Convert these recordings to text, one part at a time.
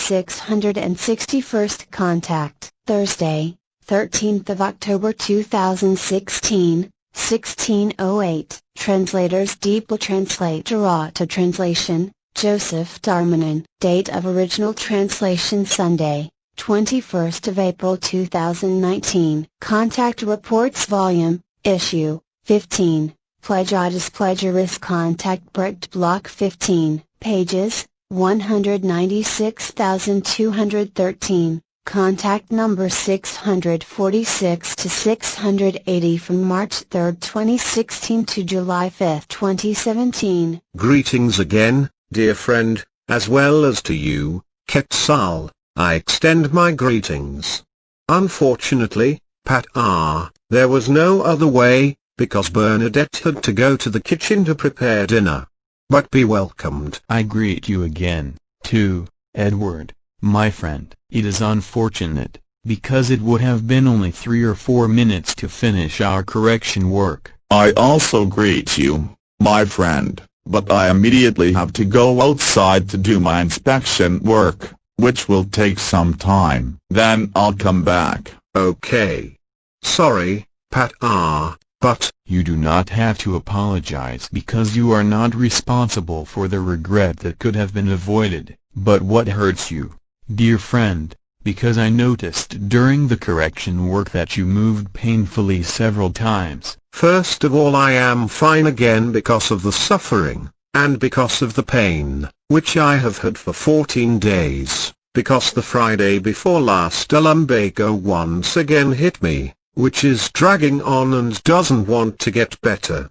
661st contact, Thursday, 13th of October 2016, 1608. Translators Deeple Translator Auto Translation, Joseph Darmanin. Date of original translation Sunday, 21st of April 2019. Contact Reports Volume, Issue, 15. Plagiatus Plagiaris Contact Bricked Block 15. Pages, 196,213. Contact number 646 to 680 from March 3, 2016 to July 5, 2017. Greetings again, dear friend, as well as to you, Quetzal. I extend my greetings. Unfortunately, Ptaah, there was no other way, because Bernadette had to go to the kitchen to prepare dinner. But be welcomed. I greet you again, too, Eduard, my friend. It is unfortunate, because it would have been only 3 or 4 minutes to finish our correction work. I also greet you, my friend, but I immediately have to go outside to do my inspection work, which will take some time. Then I'll come back. Okay. Sorry, Ptaah, but you do not have to apologize because you are not responsible for the regret that could have been avoided. But what hurts you, dear friend, because I noticed during the correction work that you moved painfully several times. First of all, I am fine again because of the suffering, and because of the pain, which I have had for 14 days, because the Friday before last a lumbago once again hit me, which is dragging on and doesn't want to get better.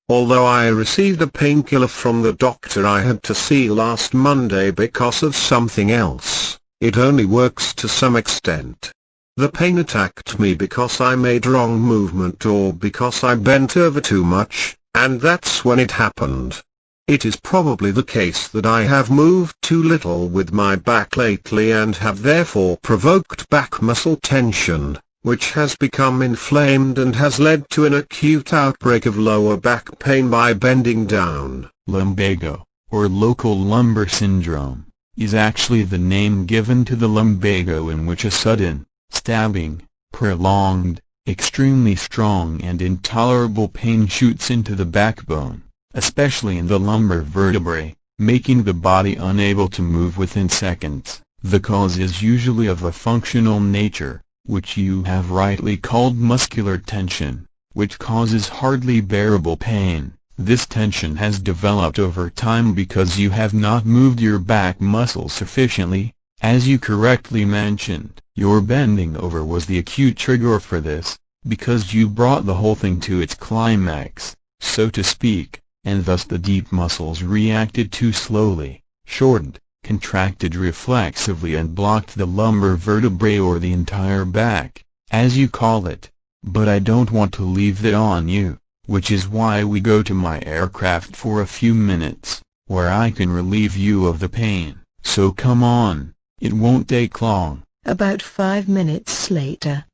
Although I received a painkiller from the doctor I had to see last Monday because of something else, it only works to some extent. The pain attacked me because I made wrong movement or because I bent over too much, and that's when it happened. It is probably the case that I have moved too little with my back lately and have therefore provoked back muscle tension, which has become inflamed and has led to an acute outbreak of lower back pain by bending down. Lumbago, or local lumbar syndrome, is actually the name given to the lumbago in which a sudden, stabbing, prolonged, extremely strong and intolerable pain shoots into the backbone, especially in the lumbar vertebrae, making the body unable to move within seconds. The cause is usually of a functional nature, which you have rightly called muscular tension, which causes hardly bearable pain. This tension has developed over time because you have not moved your back muscle sufficiently. As you correctly mentioned, your bending over was the acute trigger for this, because you brought the whole thing to its climax, so to speak, and thus the deep muscles reacted too slowly, shortened, contracted reflexively and blocked the lumbar vertebrae or the entire back, as you call it. But I don't want to leave that on you, which is why we go to my aircraft for a few minutes, where I can relieve you of the pain. So come on, it won't take long. About 5 minutes later.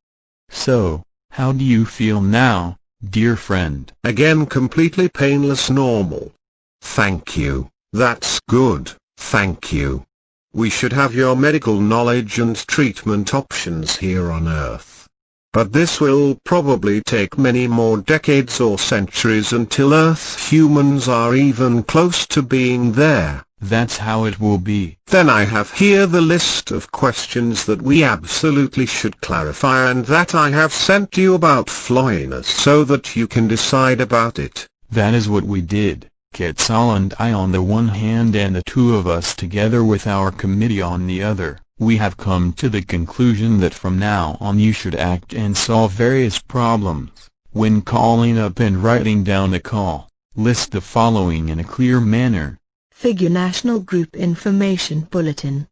So, how do you feel now, dear friend? Again completely painless normal. Thank you, that's good. Thank you. We should have your medical knowledge and treatment options here on Earth. But this will probably take many more decades or centuries until Earth humans are even close to being there. That's how it will be. Then I have here the list of questions that we absolutely should clarify and that I have sent you about Floyness so that you can decide about it. That is what we did. Quetzal and I on the one hand and the two of us together with our committee on the other. We have come to the conclusion that from now on you should act and solve various problems. When calling up and writing down a call, list the following in a clear manner. FIGU National Group Information Bulletin.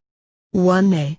1A.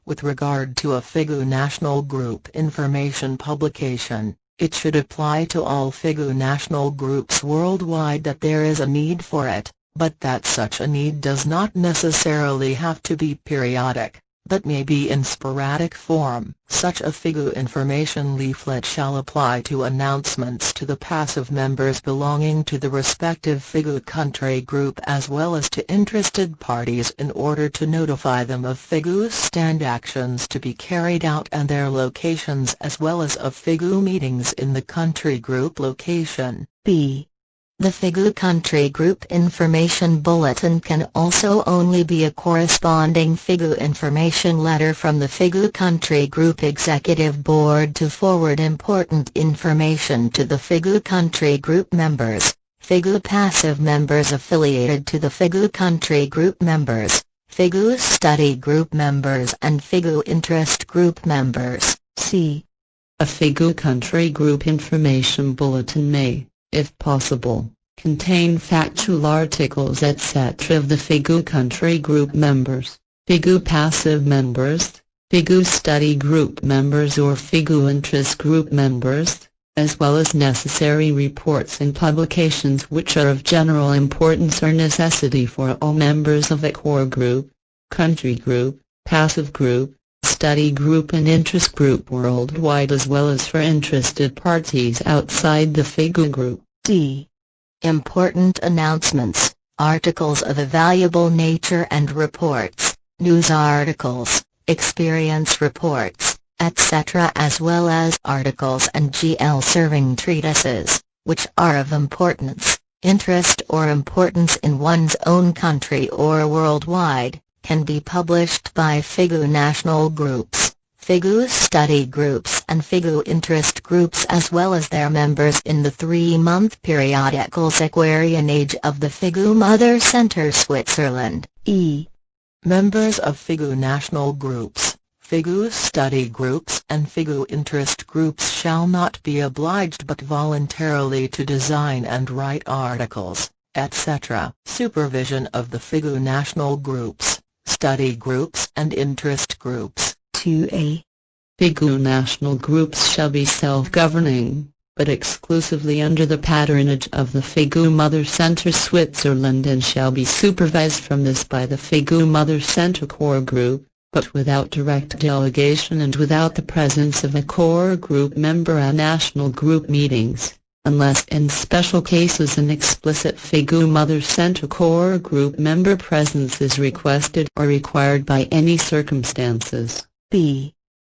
With regard to a FIGU National Group information publication, it should apply to all FIGU national groups worldwide that there is a need for it, but that such a need does not necessarily have to be periodic. but may be in sporadic form. Such a FIGU information leaflet shall apply to announcements to the passive members belonging to the respective FIGU country group as well as to interested parties in order to notify them of FIGU stand actions to be carried out and their locations as well as of FIGU meetings in the country group location. B. The FIGU Country Group Information Bulletin can also only be a corresponding FIGU information letter from the FIGU Country Group Executive Board to forward important information to the FIGU Country Group members, FIGU passive members affiliated to the FIGU Country Group members, FIGU Study Group members and FIGU Interest Group members. C. A FIGU Country Group Information Bulletin may, if possible, contain factual articles etc. of the FIGU Country Group members, FIGU Passive members, FIGU Study Group members or FIGU Interest Group members, as well as necessary reports and publications which are of general importance or necessity for all members of a core group, country group, passive group, study group and interest group worldwide as well as for interested parties outside the FIGU group. D. Important announcements, articles of a valuable nature and reports, news articles, experience reports, etc. as well as articles and GL serving treatises, which are of importance, interest or importance in one's own country or worldwide, can be published by FIGU national groups, FIGU study groups and FIGU interest groups as well as their members in the 3-month periodical Sequarianage of the FIGU Mother Center Switzerland. E. Members of FIGU national groups, FIGU study groups and FIGU interest groups shall not be obliged but voluntarily to design and write articles, etc. Supervision of the FIGU national groups, study groups and interest groups. 2a. FIGU national groups shall be self-governing, but exclusively under the patronage of the FIGU Mother Center Switzerland and shall be supervised from this by the FIGU Mother Center core group, but without direct delegation and without the presence of a core group member at national group meetings, unless in special cases an explicit FIGU Mother Center core group member presence is requested or required by any circumstances. B.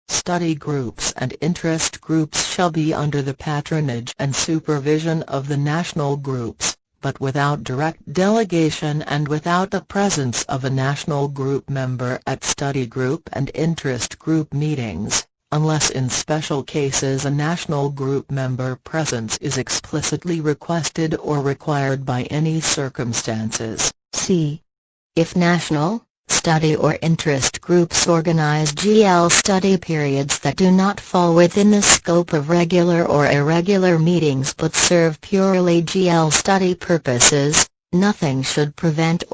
Study groups and interest groups shall be under the patronage and supervision of the national groups, but without direct delegation and without the presence of a national group member at study group and interest group meetings, unless in special cases a national group member presence is explicitly requested or required by any circumstances. C. If national, study or interest groups organize GL study periods that do not fall within the scope of regular or irregular meetings but serve purely GL study purposes, nothing should prevent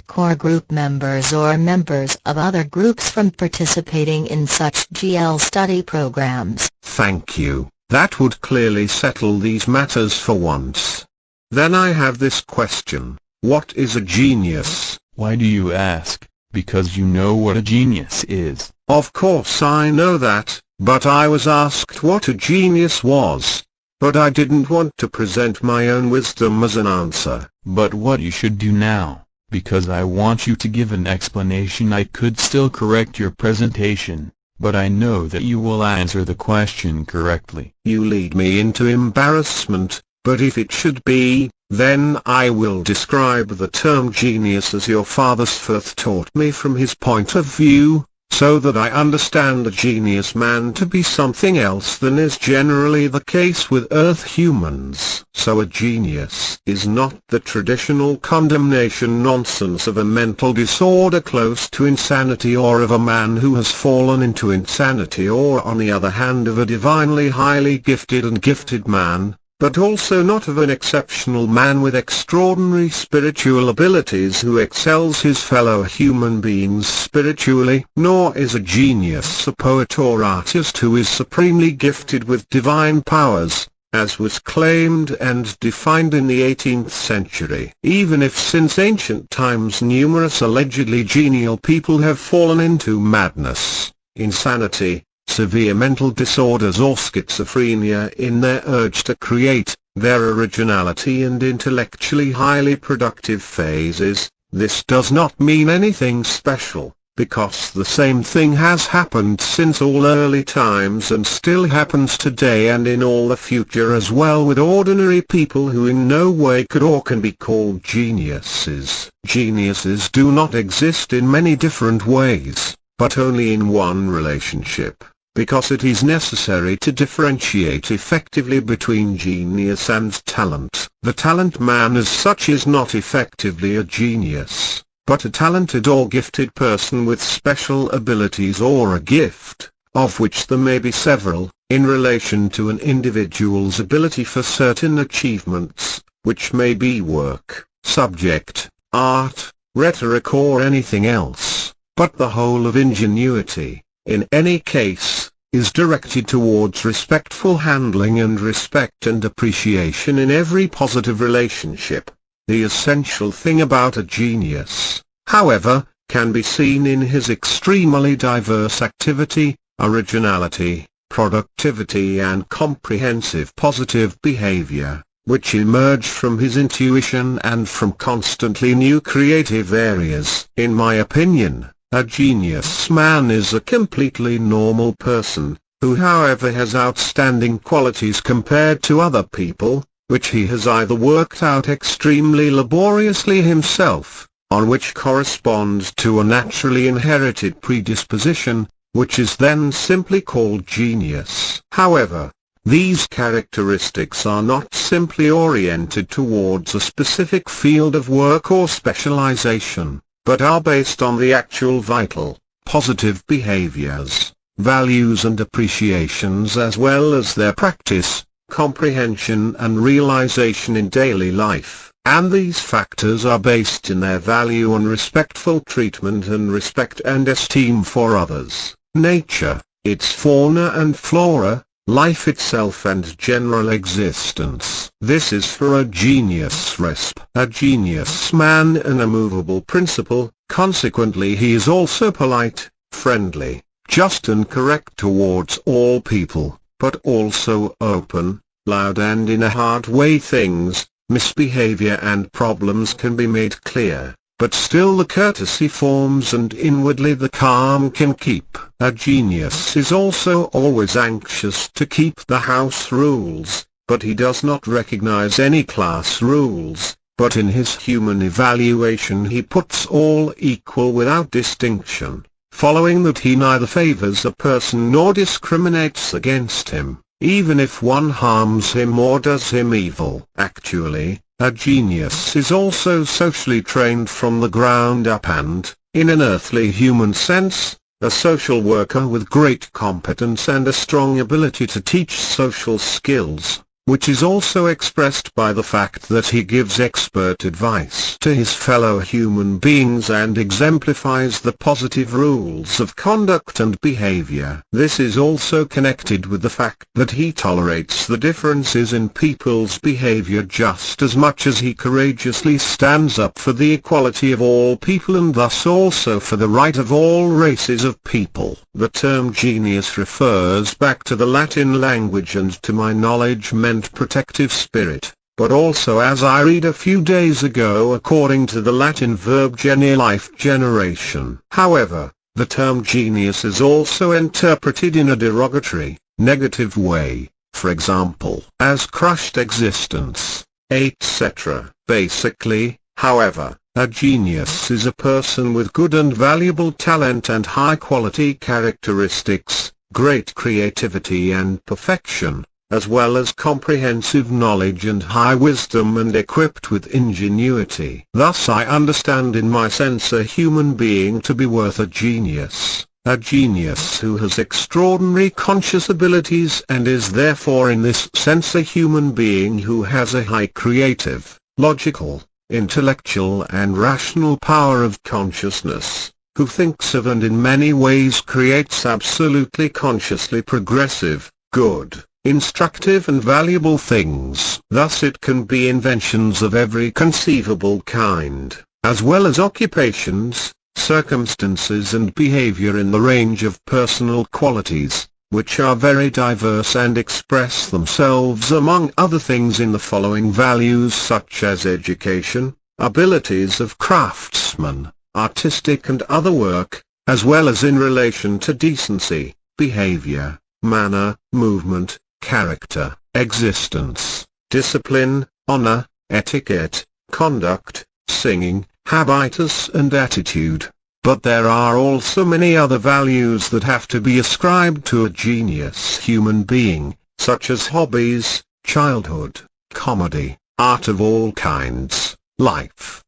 core group members or members of other groups from participating in such GL study programs. Thank you. That would clearly settle these matters for once. Then I have this question. What is a genius? Why do you ask? Because you know what a genius is. Of course I know that, but I was asked what a genius was. But I didn't want to present my own wisdom as an answer. But what you should do now, because I want you to give an explanation. I could still correct your presentation, but I know that you will answer the question correctly. You lead me into embarrassment, but if it should be, then I will describe the term genius as your father first taught me from his point of view, so that I understand a genius man to be something else than is generally the case with Earth humans. So a genius is not the traditional condemnation nonsense of a mental disorder close to insanity or of a man who has fallen into insanity, or on the other hand of a divinely highly gifted and gifted man, but also not of an exceptional man with extraordinary spiritual abilities who excels his fellow human beings spiritually. Nor is a genius a poet or artist who is supremely gifted with divine powers, as was claimed and defined in the 18th century. Even if since ancient times numerous allegedly genial people have fallen into madness, insanity, severe mental disorders or schizophrenia in their urge to create, their originality and intellectually highly productive phases, this does not mean anything special, because the same thing has happened since all early times and still happens today and in all the future as well with ordinary people who in no way could or can be called geniuses. Geniuses do not exist in many different ways, but only in one relationship, because it is necessary to differentiate effectively between genius and talent. The talent man as such is not effectively a genius, but a talented or gifted person with special abilities or a gift, of which there may be several, in relation to an individual's ability for certain achievements, which may be work, subject, art, rhetoric or anything else, but the whole of ingenuity, in any case, is directed towards respectful handling and respect and appreciation in every positive relationship. The essential thing about a genius, however, can be seen in his extremely diverse activity, originality, productivity and comprehensive positive behavior, which emerge from his intuition and from constantly new creative areas. In my opinion, a genius man is a completely normal person, who however has outstanding qualities compared to other people, which he has either worked out extremely laboriously himself, on which corresponds to a naturally inherited predisposition, which is then simply called genius. However, these characteristics are not simply oriented towards a specific field of work or specialization, but are based on the actual vital, positive behaviors, values and appreciations as well as their practice, comprehension and realization in daily life, and these factors are based in their value on respectful treatment and respect and esteem for others, nature, its fauna and flora, life itself and general existence. This is for a genius resp. A genius man an immovable principle, consequently he is also polite, friendly, just and correct towards all people, but also open, loud and in a hard way. Things, misbehavior and problems can be made clear, but still the courtesy forms and inwardly the calm can keep. A genius is also always anxious to keep the house rules, but he does not recognize any class rules, but in his human evaluation he puts all equal without distinction, following that he neither favors a person nor discriminates against him, even if one harms him or does him evil. Actually, a genius is also socially trained from the ground up and, in an earthly human sense, a social worker with great competence and a strong ability to teach social skills, which is also expressed by the fact that he gives expert advice to his fellow human beings and exemplifies the positive rules of conduct and behavior. This is also connected with the fact that he tolerates the differences in people's behavior just as much as he courageously stands up for the equality of all people and thus also for the right of all races of people. The term genius refers back to the Latin language and to my knowledge meant protective spirit, but also as I read a few days ago according to the Latin verb gene life generation. However, the term genius is also interpreted in a derogatory, negative way, for example, as crushed existence, etc. Basically, however, a genius is a person with good and valuable talent and high-quality characteristics, great creativity and perfection, as well as comprehensive knowledge and high wisdom and equipped with ingenuity. Thus I understand in my sense a human being to be worth a genius who has extraordinary conscious abilities and is therefore in this sense a human being who has a high creative, logical, intellectual and rational power of consciousness, who thinks of and in many ways creates absolutely consciously progressive, good, instructive and valuable things. Thus it can be inventions of every conceivable kind, as well as occupations, circumstances and behavior in the range of personal qualities, which are very diverse and express themselves among other things in the following values such as education, abilities of craftsmen, artistic and other work, as well as in relation to decency, behavior, manner, movement, character, existence, discipline, honor, etiquette, conduct, singing, habitus and attitude. But there are also many other values that have to be ascribed to a genius human being, such as hobbies, childhood, comedy, art of all kinds, life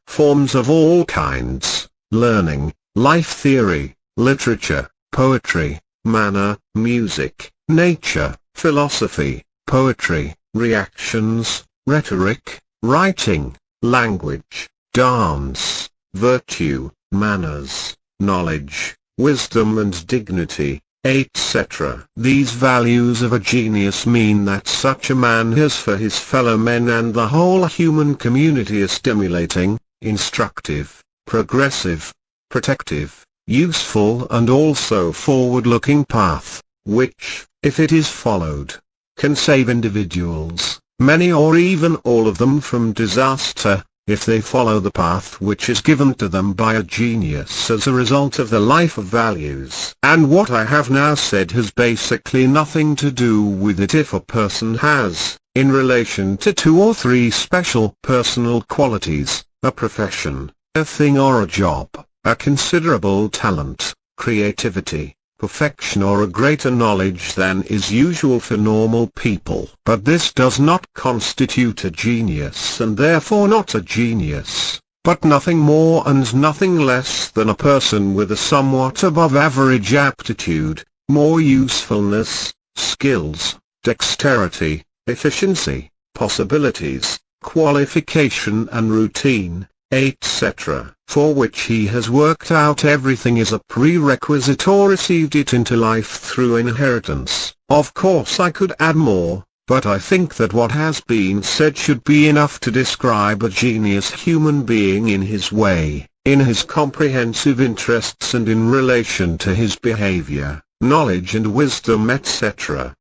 forms of all kinds, learning, life theory, literature, poetry, manner, music, nature, philosophy, poetry, reactions, rhetoric, writing, language, dance, virtue, manners, knowledge, wisdom and dignity, etc. These values of a genius mean that such a man is for his fellow men and the whole human community a stimulating, instructive, progressive, protective, useful and also forward-looking path, which, if it is followed, can save individuals, many or even all of them from disaster, if they follow the path which is given to them by a genius as a result of the life of values. And what I have now said has basically nothing to do with it if a person has, in relation to 2 or 3 special personal qualities, a profession, a thing or a job, a considerable talent, creativity, perfection or a greater knowledge than is usual for normal people. But this does not constitute a genius and therefore not a genius, but nothing more and nothing less than a person with a somewhat above average aptitude, more usefulness, skills, dexterity, efficiency, possibilities, qualification and routine, etc., for which he has worked out everything as a prerequisite or received it into life through inheritance. Of course I could add more, but I think that what has been said should be enough to describe a genius human being in his way, in his comprehensive interests and in relation to his behavior, knowledge and wisdom etc.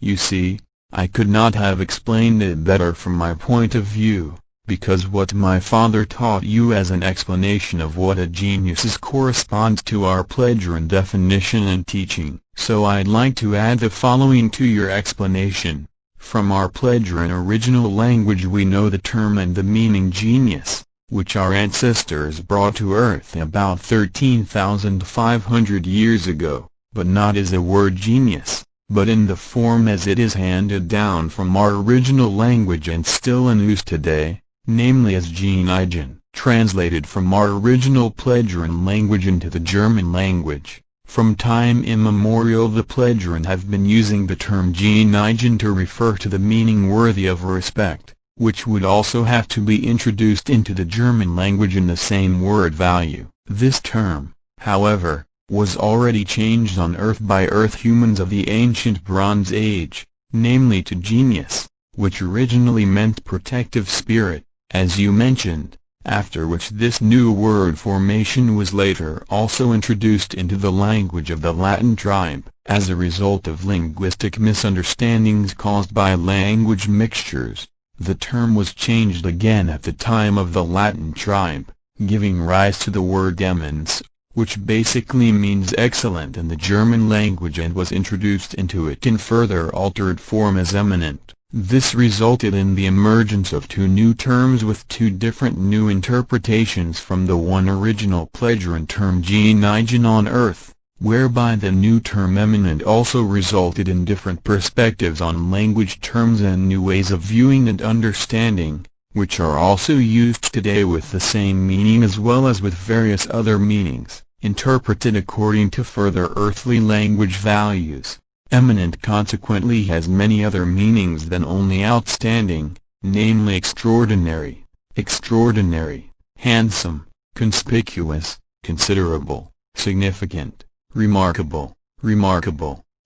You see, I could not have explained it better from my point of view, because what my father taught you as an explanation of what a genius is corresponds to our pledgerin definition and teaching. So I'd like to add the following to your explanation. From our pledgerin original language we know the term and the meaning genius, which our ancestors brought to earth about 13,500 years ago, but not as the word genius, but in the form as it is handed down from our original language and still in use today, namely as Genigen, translated from our original pledgerin language into the German language. From time immemorial the pledgerin have been using the term Genigen to refer to the meaning worthy of respect, which would also have to be introduced into the German language in the same word value. This term, however, was already changed on earth by earth humans of the ancient Bronze Age, namely to genius, which originally meant protective spirit, as you mentioned, after which this new word formation was later also introduced into the language of the Latin tribe. As a result of linguistic misunderstandings caused by language mixtures, the term was changed again at the time of the Latin tribe, giving rise to the word eminence, which basically means excellent in the German language and was introduced into it in further altered form as eminent. This resulted in the emergence of 2 new terms with 2 different new interpretations from the one original pledgerin term Genigen on earth, whereby the new term eminent also resulted in different perspectives on language terms and new ways of viewing and understanding, which are also used today with the same meaning as well as with various other meanings, interpreted according to further earthly language values. Eminent consequently has many other meanings than only outstanding, namely extraordinary, handsome, conspicuous, considerable, significant, remarkable,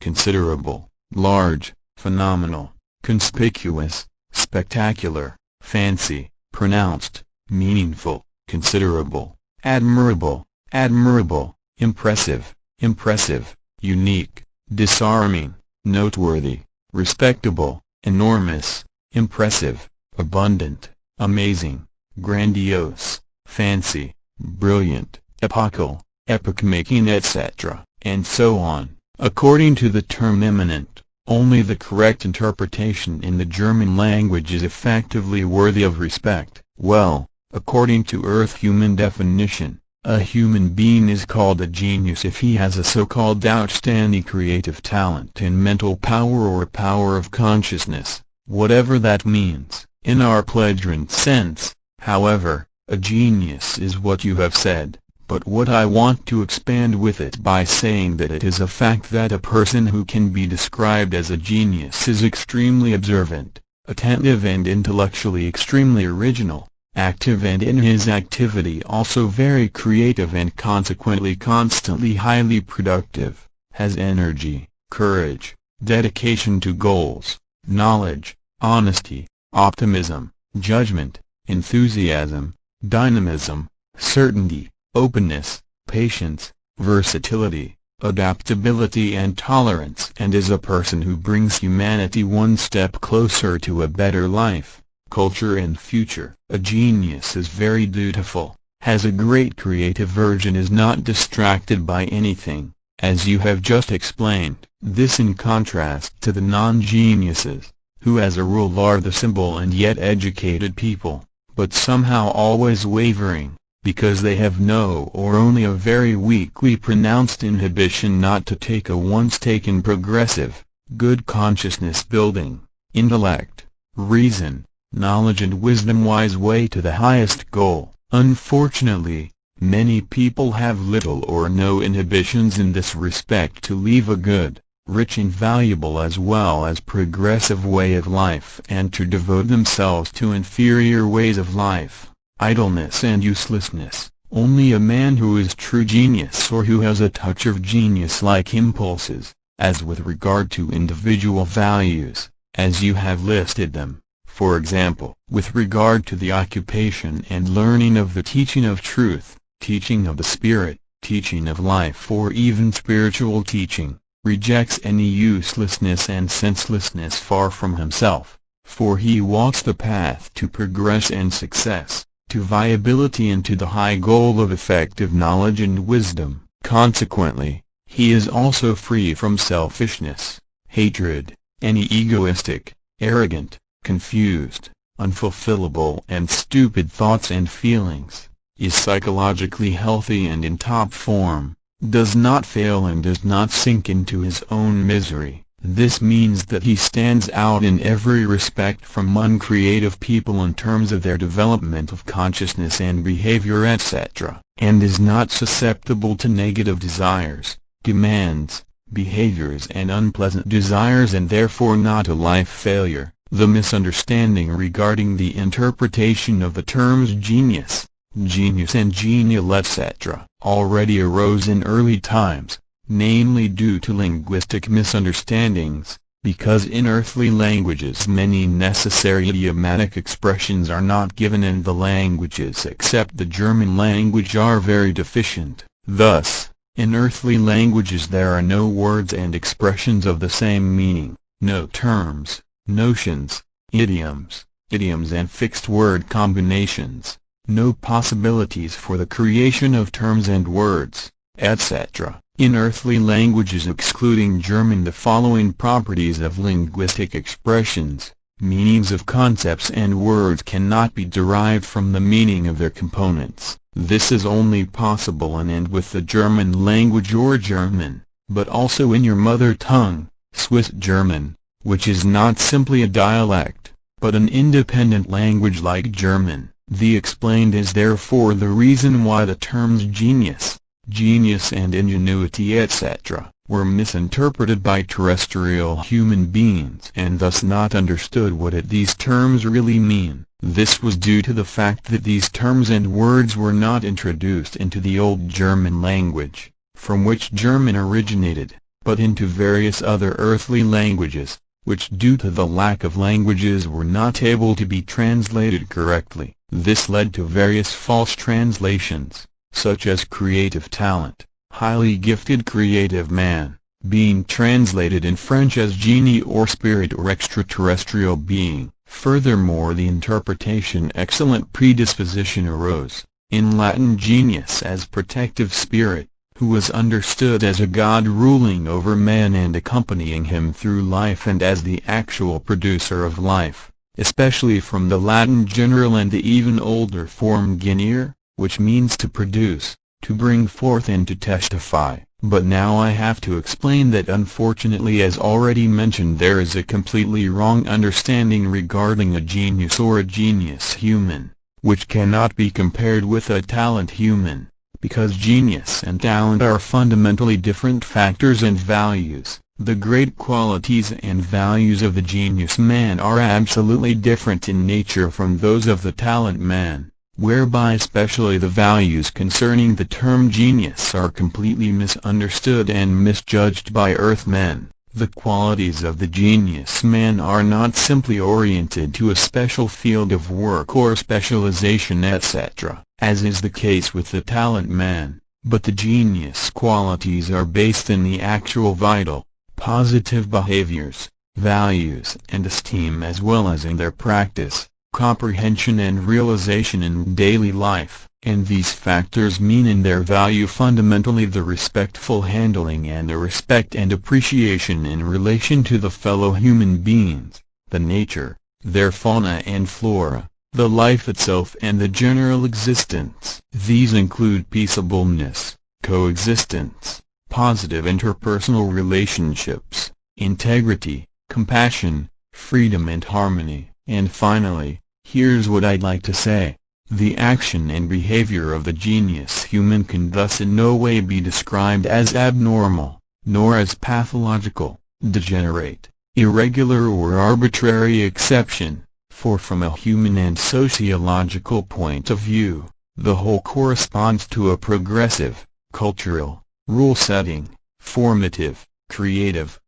considerable, large, phenomenal, conspicuous, spectacular, fancy, pronounced, meaningful, considerable, admirable, admirable, impressive, impressive, unique, disarming, noteworthy, respectable, enormous, impressive, abundant, amazing, grandiose, fancy, brilliant, epochal, epoch-making, etc., and so on. According to the term eminent, only the correct interpretation in the German language is effectively worthy of respect. Well, according to Earth human definition, a human being is called a genius if he has a so-called outstanding creative talent and mental power or power of consciousness, whatever that means. In our pleasant sense, however, a genius is what you have said, but what I want to expand with it by saying that it is a fact that a person who can be described as a genius is extremely observant, attentive and intellectually extremely original, active and in his activity also very creative and consequently constantly highly productive, has energy, courage, dedication to goals, knowledge, honesty, optimism, judgment, enthusiasm, dynamism, certainty, openness, patience, versatility, adaptability and tolerance, and is a person who brings humanity one step closer to a better life, culture and future. A genius is very dutiful, has a great creative urge and is not distracted by anything, as you have just explained. This in contrast to the non-geniuses, who as a rule are the simple and yet educated people, but somehow always wavering, because they have no or only a very weakly pronounced inhibition not to take a once taken progressive, good consciousness building, intellect, reason, knowledge and wisdom-wise way to the highest goal. Unfortunately, many people have little or no inhibitions in this respect to leave a good, rich and valuable as well as progressive way of life and to devote themselves to inferior ways of life, idleness and uselessness. Only a man who is true genius or who has a touch of genius-like impulses, as with regard to individual values, as you have listed them, for example, with regard to the occupation and learning of the teaching of truth, teaching of the spirit, teaching of life or even spiritual teaching, rejects any uselessness and senselessness far from himself, for he walks the path to progress and success, to viability and to the high goal of effective knowledge and wisdom. Consequently, he is also free from selfishness, hatred, any egoistic, arrogant, confused, unfulfillable and stupid thoughts and feelings, is psychologically healthy and in top form, does not fail and does not sink into his own misery. This means that he stands out in every respect from uncreative people in terms of their development of consciousness and behavior etc., and is not susceptible to negative desires, demands, behaviors and unpleasant desires and therefore not a life failure. The misunderstanding regarding the interpretation of the terms genius, genius and genial etc. already arose in early times, namely due to linguistic misunderstandings, because in earthly languages many necessary idiomatic expressions are not given and the languages except the German language are very deficient. Thus, in earthly languages there are no words and expressions of the same meaning, no terms, notions, idioms and fixed word combinations, no possibilities for the creation of terms and words, etc. In earthly languages excluding German the following properties of linguistic expressions, meanings of concepts and words cannot be derived from the meaning of their components. This is only possible in and with the German language or German, but also in your mother tongue, Swiss German, which is not simply a dialect, but an independent language like German. The explained is therefore the reason why the terms genius, genius and ingenuity etc. were misinterpreted by terrestrial human beings and thus not understood what these terms really mean. This was due to the fact that these terms and words were not introduced into the Old German language, from which German originated, but into various other earthly languages, which due to the lack of languages were not able to be translated correctly. This led to various false translations, such as creative talent, highly gifted creative man, being translated in French as genie or spirit or extraterrestrial being. Furthermore, the interpretation excellent predisposition arose, in Latin genius as protective spirit, who was understood as a god ruling over man and accompanying him through life and as the actual producer of life, especially from the Latin general and the even older form geniere, which means to produce, to bring forth and to testify. But now I have to explain that unfortunately, as already mentioned, there is a completely wrong understanding regarding a genius or a genius human, which cannot be compared with a talent human, because genius and talent are fundamentally different factors and values. The great qualities and values of the genius man are absolutely different in nature from those of the talent man, whereby especially the values concerning the term genius are completely misunderstood and misjudged by earthmen. The qualities of the genius man are not simply oriented to a special field of work or specialization etc., as is the case with the talent man, but the genius qualities are based in the actual vital, positive behaviors, values and esteem, as well as in their practice, comprehension and realization in daily life, and these factors mean in their value fundamentally the respectful handling and the respect and appreciation in relation to the fellow human beings, the nature, their fauna and flora, the life itself and the general existence. These include peaceableness, coexistence, positive interpersonal relationships, integrity, compassion, freedom and harmony, and finally, here's what I'd like to say. The action and behavior of the genius human can thus in no way be described as abnormal, nor as pathological, degenerate, irregular or arbitrary exception, for from a human and sociological point of view, the whole corresponds to a progressive, cultural, rule-setting, formative, creative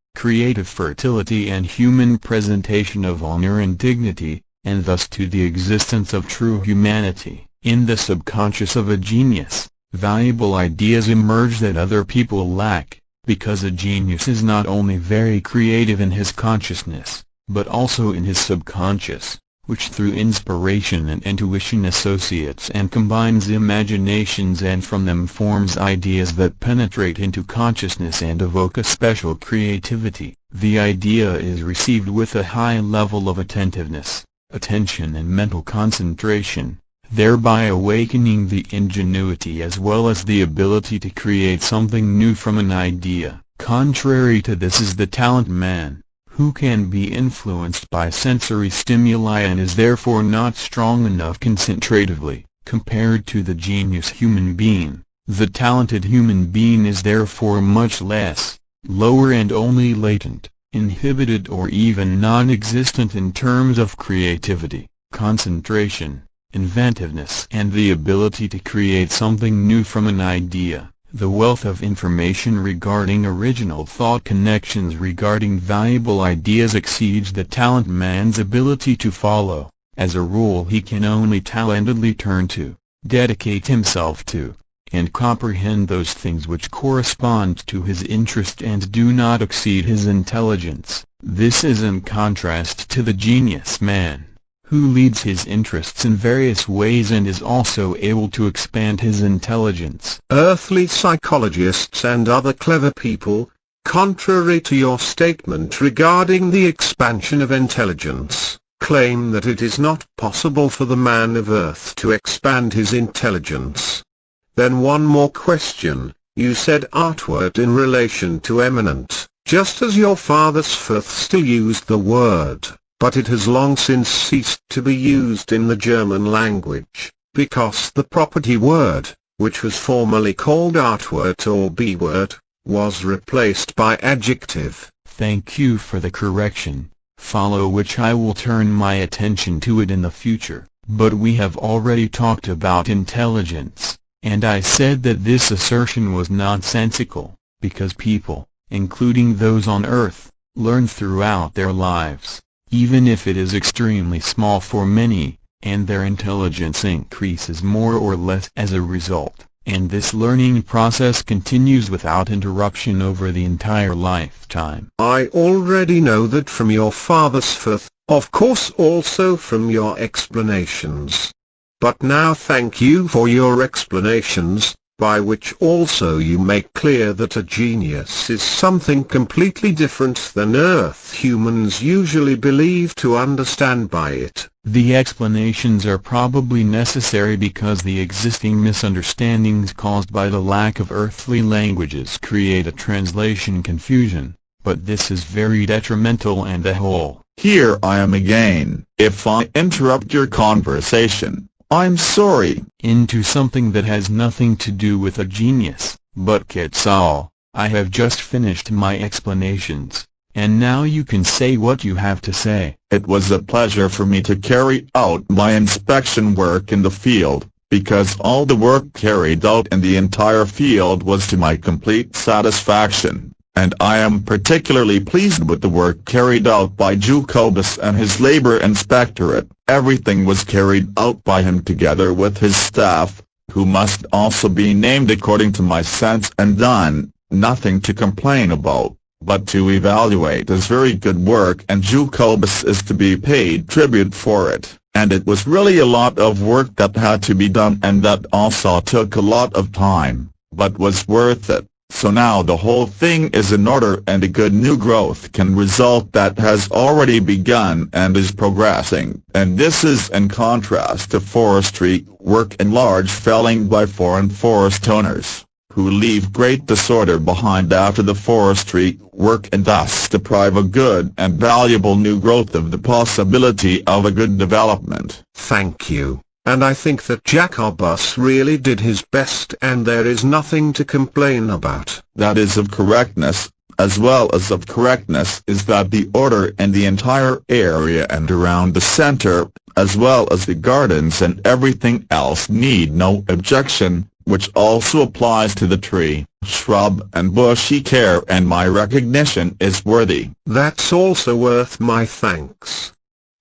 fertility and human presentation of honor and dignity, and thus to the existence of true humanity. In the subconscious of a genius, valuable ideas emerge that other people lack, because a genius is not only very creative in his consciousness, but also in his subconscious, which through inspiration and intuition associates and combines imaginations and from them forms ideas that penetrate into consciousness and evoke a special creativity. The idea is received with a high level of attentiveness, attention and mental concentration, thereby awakening the ingenuity as well as the ability to create something new from an idea. Contrary to this is the talent man, who can be influenced by sensory stimuli and is therefore not strong enough concentratively, compared to the genius human being. The talented human being is therefore much less, lower and only latent, inhibited or even non-existent in terms of creativity, concentration, inventiveness and the ability to create something new from an idea. The wealth of information regarding original thought connections regarding valuable ideas exceeds the talent man's ability to follow. As a rule, he can only talentedly turn to, dedicate himself to, and comprehend those things which correspond to his interest and do not exceed his intelligence. This is in contrast to the genius man, who leads his interests in various ways and is also able to expand his intelligence. Earthly psychologists and other clever people, contrary to your statement regarding the expansion of intelligence, claim that it is not possible for the man of Earth to expand his intelligence. Then one more question. You said outward in relation to eminent, just as your father's Firth still used the word, but it has long since ceased to be used in the German language, because the property word, which was formerly called outward or B-word, was replaced by adjective. Thank you for the correction, follow which I will turn my attention to it in the future. But we have already talked about intelligence, and I said that this assertion was nonsensical, because people, including those on Earth, learn throughout their lives, even if it is extremely small for many, and their intelligence increases more or less as a result, and this learning process continues without interruption over the entire lifetime. I already know that from your father's faith, of course also from your explanations. But now thank you for your explanations, by which also you make clear that a genius is something completely different than Earth humans usually believe to understand by it. The explanations are probably necessary because the existing misunderstandings caused by the lack of earthly languages create a translation confusion, but this is very detrimental and a whole. Here I am again. If I interrupt your conversation, I'm sorry. Into something that has nothing to do with a genius. But Quetzal, I have just finished my explanations, and now you can say what you have to say. It was a pleasure for me to carry out my inspection work in the field, because all the work carried out in the entire field was to my complete satisfaction, and I am particularly pleased with the work carried out by Jacobus and his labor inspectorate. Everything was carried out by him together with his staff, who must also be named according to my sense, and done, nothing to complain about, but to evaluate as very good work, and Jacobus is to be paid tribute for it. And it was really a lot of work that had to be done, and that also took a lot of time, but was worth it. So now the whole thing is in order, and a good new growth can result that has already begun and is progressing. And this is in contrast to forestry work and large felling by foreign forest owners, who leave great disorder behind after the forestry work, and thus deprive a good and valuable new growth of the possibility of a good development. Thank you. And I think that Jacobus really did his best, and there is nothing to complain about. That is of correctness, as well as of correctness is that the order in the entire area and around the center, as well as the gardens and everything else, need no objection, which also applies to the tree, shrub and bushy care, and my recognition is worthy. That's also worth my thanks.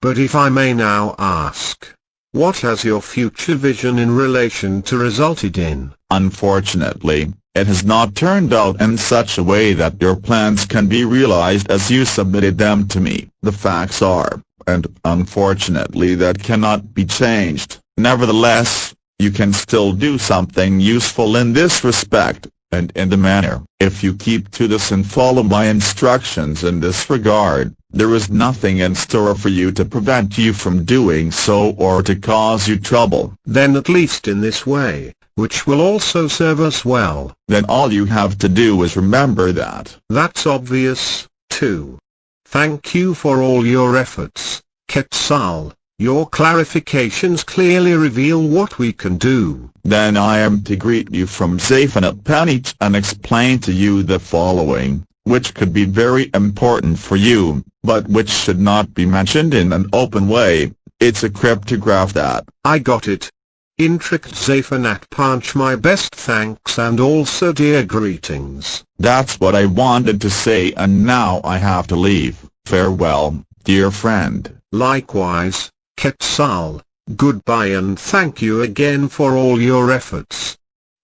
But if I may now ask, what has your future vision in relation to resulted in? Unfortunately, it has not turned out in such a way that your plans can be realized as you submitted them to me. The facts are, and unfortunately that cannot be changed. Nevertheless, you can still do something useful in this respect, and in the manner. If you keep to this and follow my instructions in this regard, there is nothing in store for you to prevent you from doing so or to cause you trouble. Then at least in this way, which will also serve us well. Then all you have to do is remember that. That's obvious, too. Thank you for all your efforts, Quetzal. Your clarifications clearly reveal what we can do. Then I am to greet you from Zafanat Panich and explain to you the following, which could be very important for you, but which should not be mentioned in an open way. It's a cryptograph that. I got it. Intricate Zafanat Panch, my best thanks and also dear greetings. That's what I wanted to say, and now I have to leave. Farewell, dear friend. Likewise, Quetzal. Goodbye, and thank you again for all your efforts.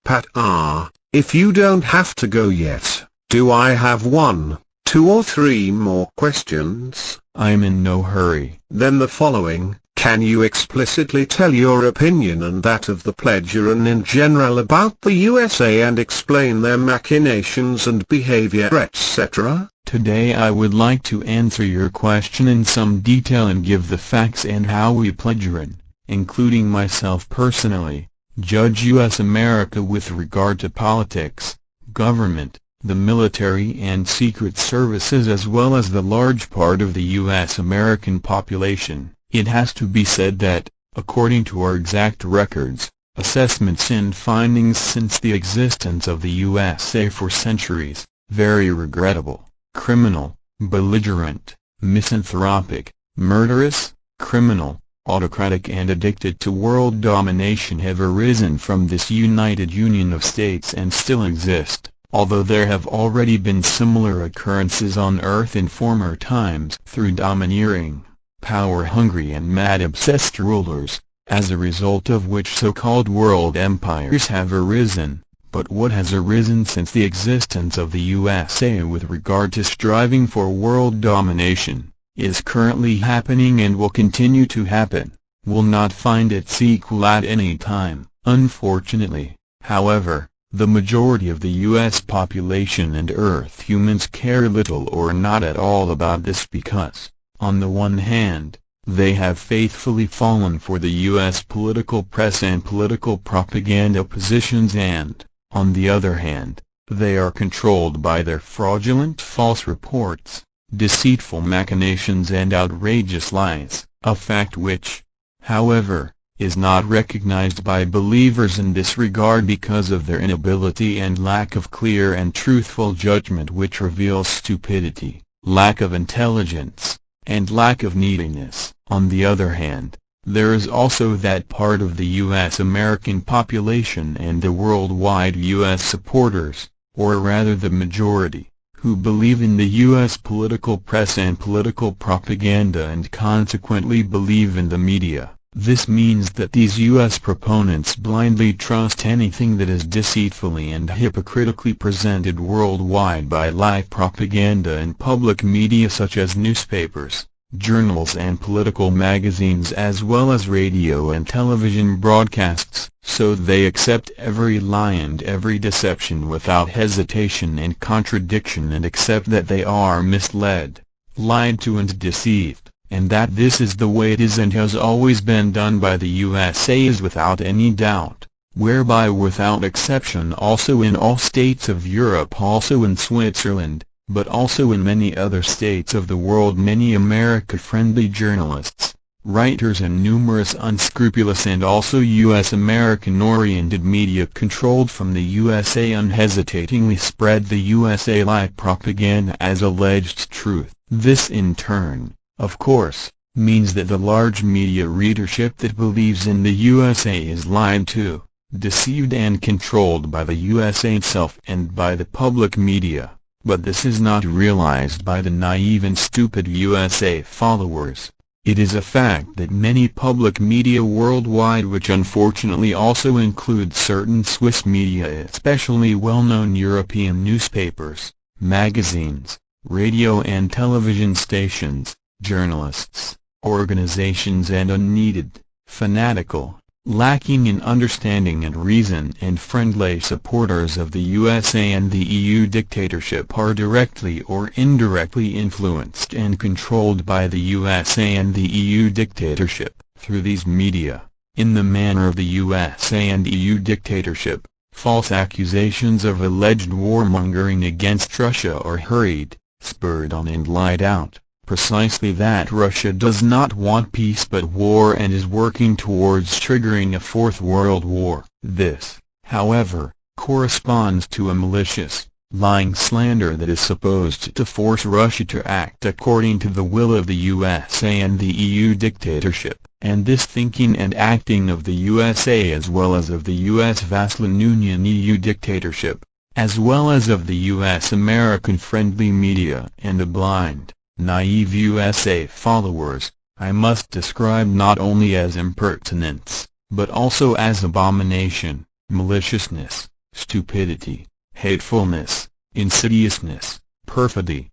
Ptaah, if you don't have to go yet, do I have 1, 2 or 3 more questions? I'm in no hurry. Then the following: can you explicitly tell your opinion and that of the pledger in general about the USA and explain their machinations and behavior, etc.? Today I would like to answer your question in some detail and give the facts and how we pledgerin, including myself personally, judge U.S. America with regard to politics, government, the military and secret services, as well as the large part of the U.S. American population. It has to be said that, according to our exact records, assessments and findings since the existence of the USA for centuries, very regrettable, criminal, belligerent, misanthropic, murderous, criminal, autocratic and addicted to world domination have arisen from this United Union of States and still exist. although there have already been similar occurrences on Earth in former times through domineering, power-hungry and mad-obsessed rulers, as a result of which so-called world empires have arisen. But what has arisen since the existence of the USA with regard to striving for world domination, is currently happening and will continue to happen, will not find its equal at any time. Unfortunately, however, the majority of the U.S. population and Earth humans care little or not at all about this because, on the one hand, they have faithfully fallen for the U.S. political press and political propaganda positions and, on the other hand, they are controlled by their fraudulent false reports, deceitful machinations and outrageous lies, a fact which, however, is not recognized by believers in this regard because of their inability and lack of clear and truthful judgment, which reveals stupidity, lack of intelligence, and lack of neediness. On the other hand, there is also that part of the U.S. American population and the worldwide U.S. supporters, or rather the majority, who believe in the U.S. political press and political propaganda and consequently believe in the media. This means that these U.S. proponents blindly trust anything that is deceitfully and hypocritically presented worldwide by live propaganda and public media such as newspapers, journals and political magazines as well as radio and television broadcasts. So they accept every lie and every deception without hesitation and contradiction and accept that they are misled, lied to and deceived, and that this is the way it is and has always been done by the USA is without any doubt, whereby without exception also in all states of Europe, also in Switzerland, but also in many other states of the world, many America-friendly journalists, writers and numerous unscrupulous and also U.S. American-oriented media controlled from the USA unhesitatingly spread the USA lie propaganda as alleged truth. This in turn, of course, means that the large media readership that believes in the USA is lied to, deceived and controlled by the USA itself and by the public media. But this is not realized by the naive and stupid USA followers. It is a fact that many public media worldwide, which unfortunately also include certain Swiss media, especially well-known European newspapers, magazines, radio and television stations, journalists, organizations and unneeded, fanatical, lacking in understanding and reason and friendly supporters of the USA and the EU dictatorship are directly or indirectly influenced and controlled by the USA and the EU dictatorship through these media. In the manner of the USA and EU dictatorship, false accusations of alleged warmongering against Russia are hurried, spurred on and lied out. Precisely that Russia does not want peace but war and is working towards triggering a fourth world war. This, however, corresponds to a malicious, lying slander that is supposed to force Russia to act according to the will of the USA and the EU dictatorship, and this thinking and acting of the USA as well as of the U.S. Vassal Union EU dictatorship, as well as of the U.S. American-friendly media and the blind, naive USA followers, I must describe not only as impertinence, but also as abomination, maliciousness, stupidity, hatefulness, insidiousness, perfidy,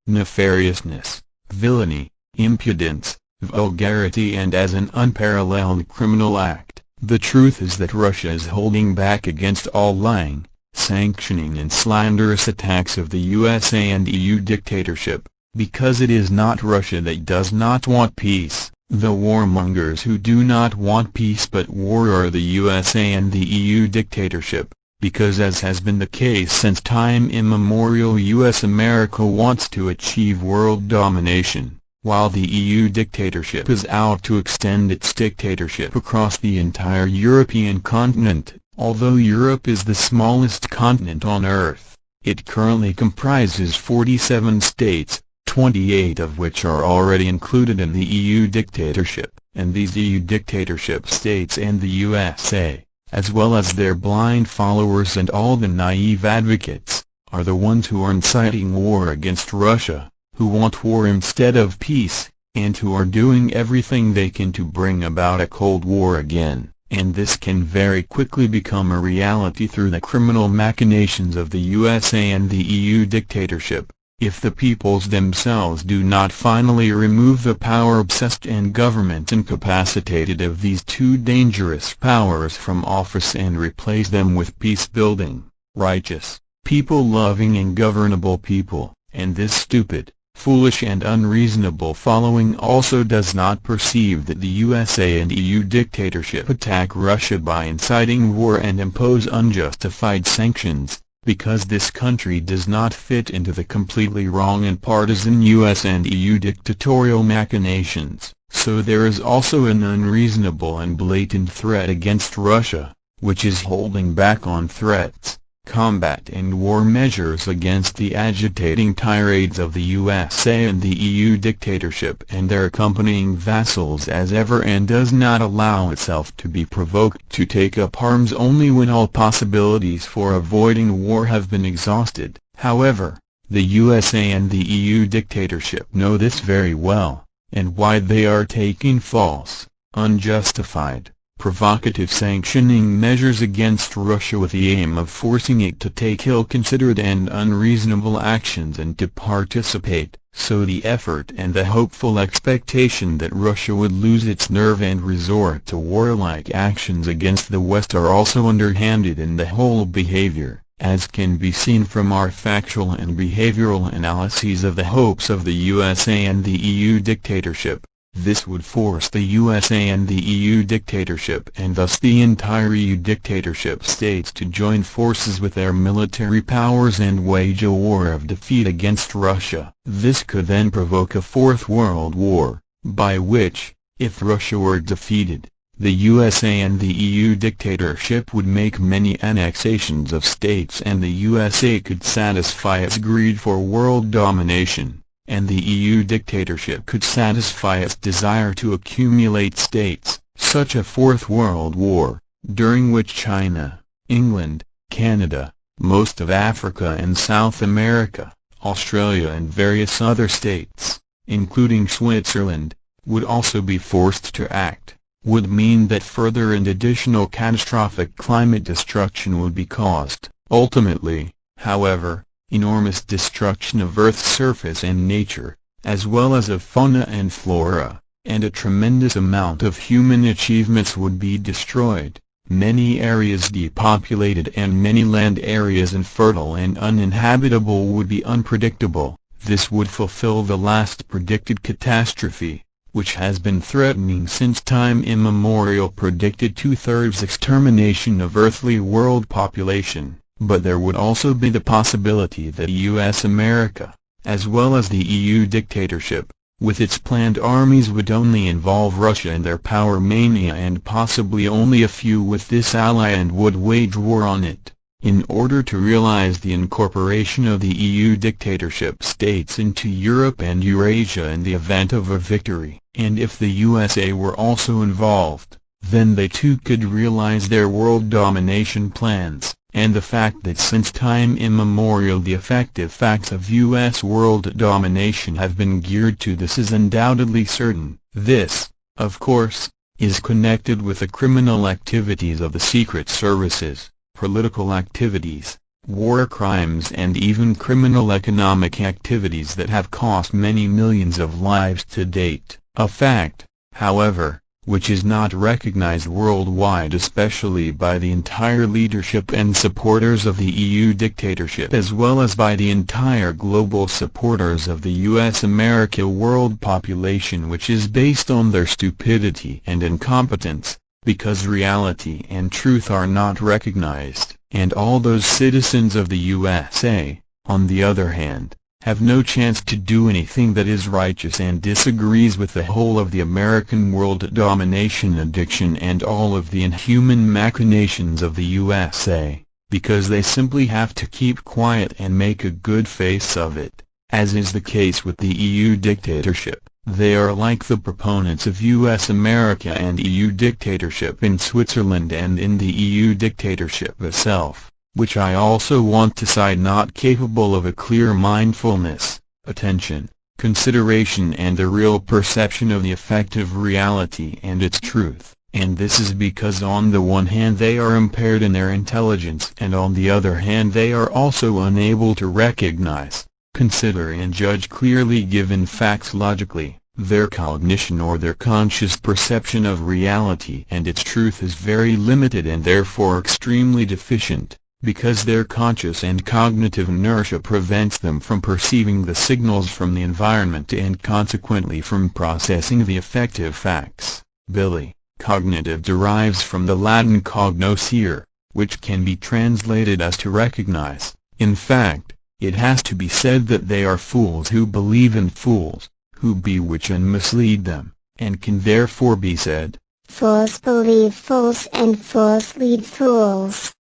nefariousness, villainy, impudence, vulgarity and as an unparalleled criminal act. The truth is that Russia is holding back against all lying, sanctioning and slanderous attacks of the USA and EU dictatorship, because it is not Russia that does not want peace. The warmongers who do not want peace but war are the USA and the EU dictatorship, because as has been the case since time immemorial, US America wants to achieve world domination, while the EU dictatorship is out to extend its dictatorship across the entire European continent. Although Europe is the smallest continent on Earth, it currently comprises 47 states, 28 of which are already included in the EU dictatorship, and these EU dictatorship states and the USA, as well as their blind followers and all the naive advocates, are the ones who are inciting war against Russia, who want war instead of peace, and who are doing everything they can to bring about a Cold War again. And this can very quickly become a reality through the criminal machinations of the USA and the EU dictatorship, if the peoples themselves do not finally remove the power-obsessed and government-incapacitated of these two dangerous powers from office and replace them with peace-building, righteous, people-loving and governable people. And this stupid, foolish and unreasonable following also does not perceive that the USA and EU dictatorship attack Russia by inciting war and impose unjustified sanctions, because this country does not fit into the completely wrong and partisan US and EU dictatorial machinations. So there is also an unreasonable and blatant threat against Russia, which is holding back on threats, combat and war measures against the agitating tirades of the USA and the EU dictatorship and their accompanying vassals as ever, and does not allow itself to be provoked to take up arms only when all possibilities for avoiding war have been exhausted. However, the USA and the EU dictatorship know this very well, and why they are taking false, unjustified, provocative sanctioning measures against Russia with the aim of forcing it to take ill-considered and unreasonable actions and to participate. So the effort and the hopeful expectation that Russia would lose its nerve and resort to warlike actions against the West are also underhanded in the whole behavior, as can be seen from our factual and behavioral analyses of the hopes of the USA and the EU dictatorship. This would force the USA and the EU dictatorship and thus the entire EU dictatorship states to join forces with their military powers and wage a war of defeat against Russia. This could then provoke a Fourth World War, by which, if Russia were defeated, the USA and the EU dictatorship would make many annexations of states and the USA could satisfy its greed for world domination, and the EU dictatorship could satisfy its desire to accumulate states. Such a Fourth World War, during which China, England, Canada, most of Africa and South America, Australia and various other states, including Switzerland, would also be forced to act, would mean that further and additional catastrophic climate destruction would be caused. Ultimately, however, enormous destruction of Earth's surface and nature, as well as of fauna and flora, and a tremendous amount of human achievements would be destroyed, many areas depopulated and many land areas infertile and uninhabitable would be unpredictable. This would fulfill the last predicted catastrophe, which has been threatening since time immemorial, predicted 2/3 extermination of earthly world population. But there would also be the possibility that US America, as well as the EU dictatorship, with its planned armies would only involve Russia and their power mania and possibly only a few with this ally and would wage war on it, in order to realize the incorporation of the EU dictatorship states into Europe and Eurasia in the event of a victory. And if the USA were also involved, then they too could realize their world domination plans. And the fact that since time immemorial the effective facts of U.S. world domination have been geared to this is undoubtedly certain. This, of course, is connected with the criminal activities of the secret services, political activities, war crimes and even criminal economic activities that have cost many millions of lives to date. A fact, however, which is not recognized worldwide, especially by the entire leadership and supporters of the EU dictatorship as well as by the entire global supporters of the US America world population, which is based on their stupidity and incompetence, because reality and truth are not recognized. And all those citizens of the USA, on the other hand, have no chance to do anything that is righteous and disagrees with the whole of the American world domination addiction and all of the inhuman machinations of the USA, because they simply have to keep quiet and make a good face of it, as is the case with the EU dictatorship. They are like the proponents of U.S. America and EU dictatorship in Switzerland and in the EU dictatorship itself, which I also want to cite, not capable of a clear mindfulness, attention, consideration and a real perception of the effective reality and its truth, and this is because on the one hand they are impaired in their intelligence and on the other hand they are also unable to recognize, consider and judge clearly given facts logically. Their cognition or their conscious perception of reality and its truth is very limited and therefore extremely deficient, because their conscious and cognitive inertia prevents them from perceiving the signals from the environment and consequently from processing the effective facts. Billy, cognitive derives from the Latin cognoscere, which can be translated as to recognize. In fact, it has to be said that they are fools who believe in fools, who bewitch and mislead them, and can therefore be said, fools believe fools and fools lead fools.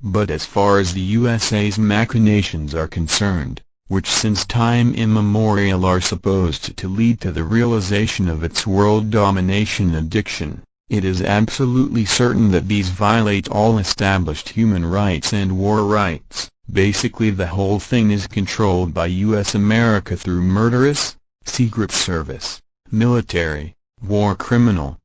But as far as the USA's machinations are concerned, which since time immemorial are supposed to lead to the realization of its world domination addiction, it is absolutely certain that these violate all established human rights and war rights. Basically the whole thing is controlled by U.S. America through murderous, secret service, military, war criminal